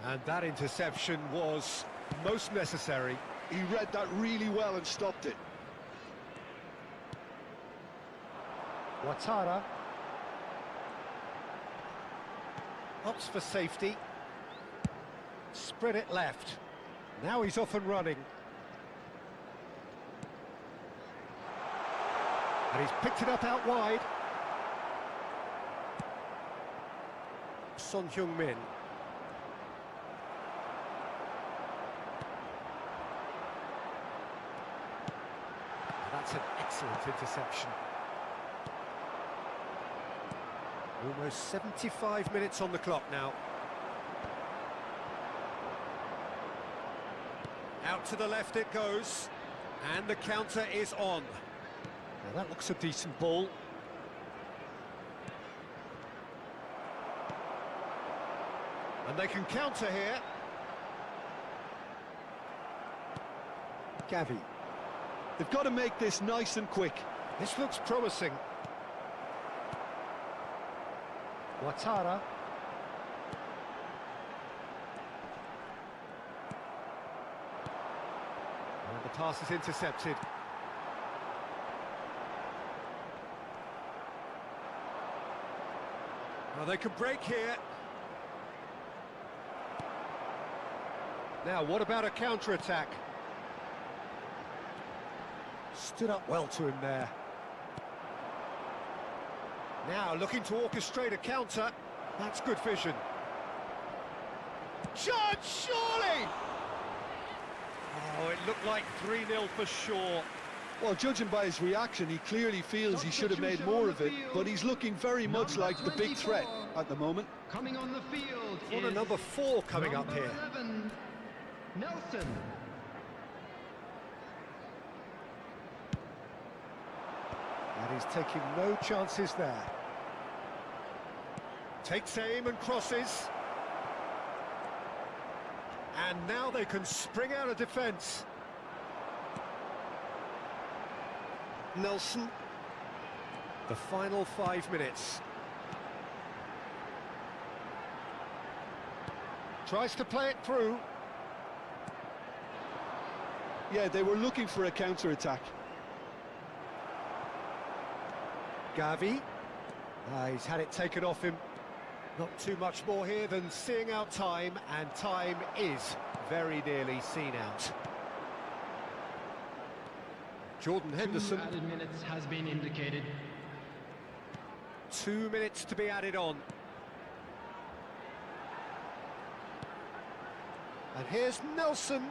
And that interception was most necessary. He read that really well and stopped it. Ouattara opts for safety. Spread it left. Now he's off and running. And he's picked it up out wide. Son Heung-min. That's an excellent interception. Almost 75 minutes on the clock now. Out to the left it goes, and the counter is on. Now that looks a decent ball. And they can counter here. Gavi. They've got to make this nice and quick. This looks promising. Ouattara. And the pass is intercepted. Well, they can break here. Now, what about a counter-attack? Stood up well to him there. Now looking to orchestrate a counter. That's good vision. Judge, surely! Oh, it looked like 3-0 for sure. Well, judging by his reaction, he clearly feels he should have made more of it, but he's looking very much like the big threat at the moment. Coming on the field What a number 4 coming up here. 11, Nelson. And he's taking no chances there. Takes aim and crosses. And now they can spring out of defence. Nelson. The final 5 minutes. Tries to play it through. Yeah, they were looking for a counter-attack. Gavi. He's had it taken off him. Not too much more here than seeing out time, and time is very nearly seen out. Jordan Henderson. 2 added minutes has been indicated. 2 minutes to be added on. And here's Nelson.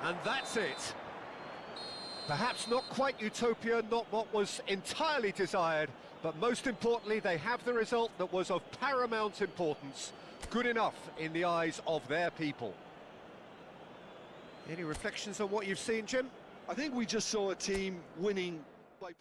And that's it. Perhaps not quite utopia, not what was entirely desired, but most importantly, they have the result that was of paramount importance. Good enough in the eyes of their people. Any reflections on what you've seen, Jim? I think we just saw a team winning by...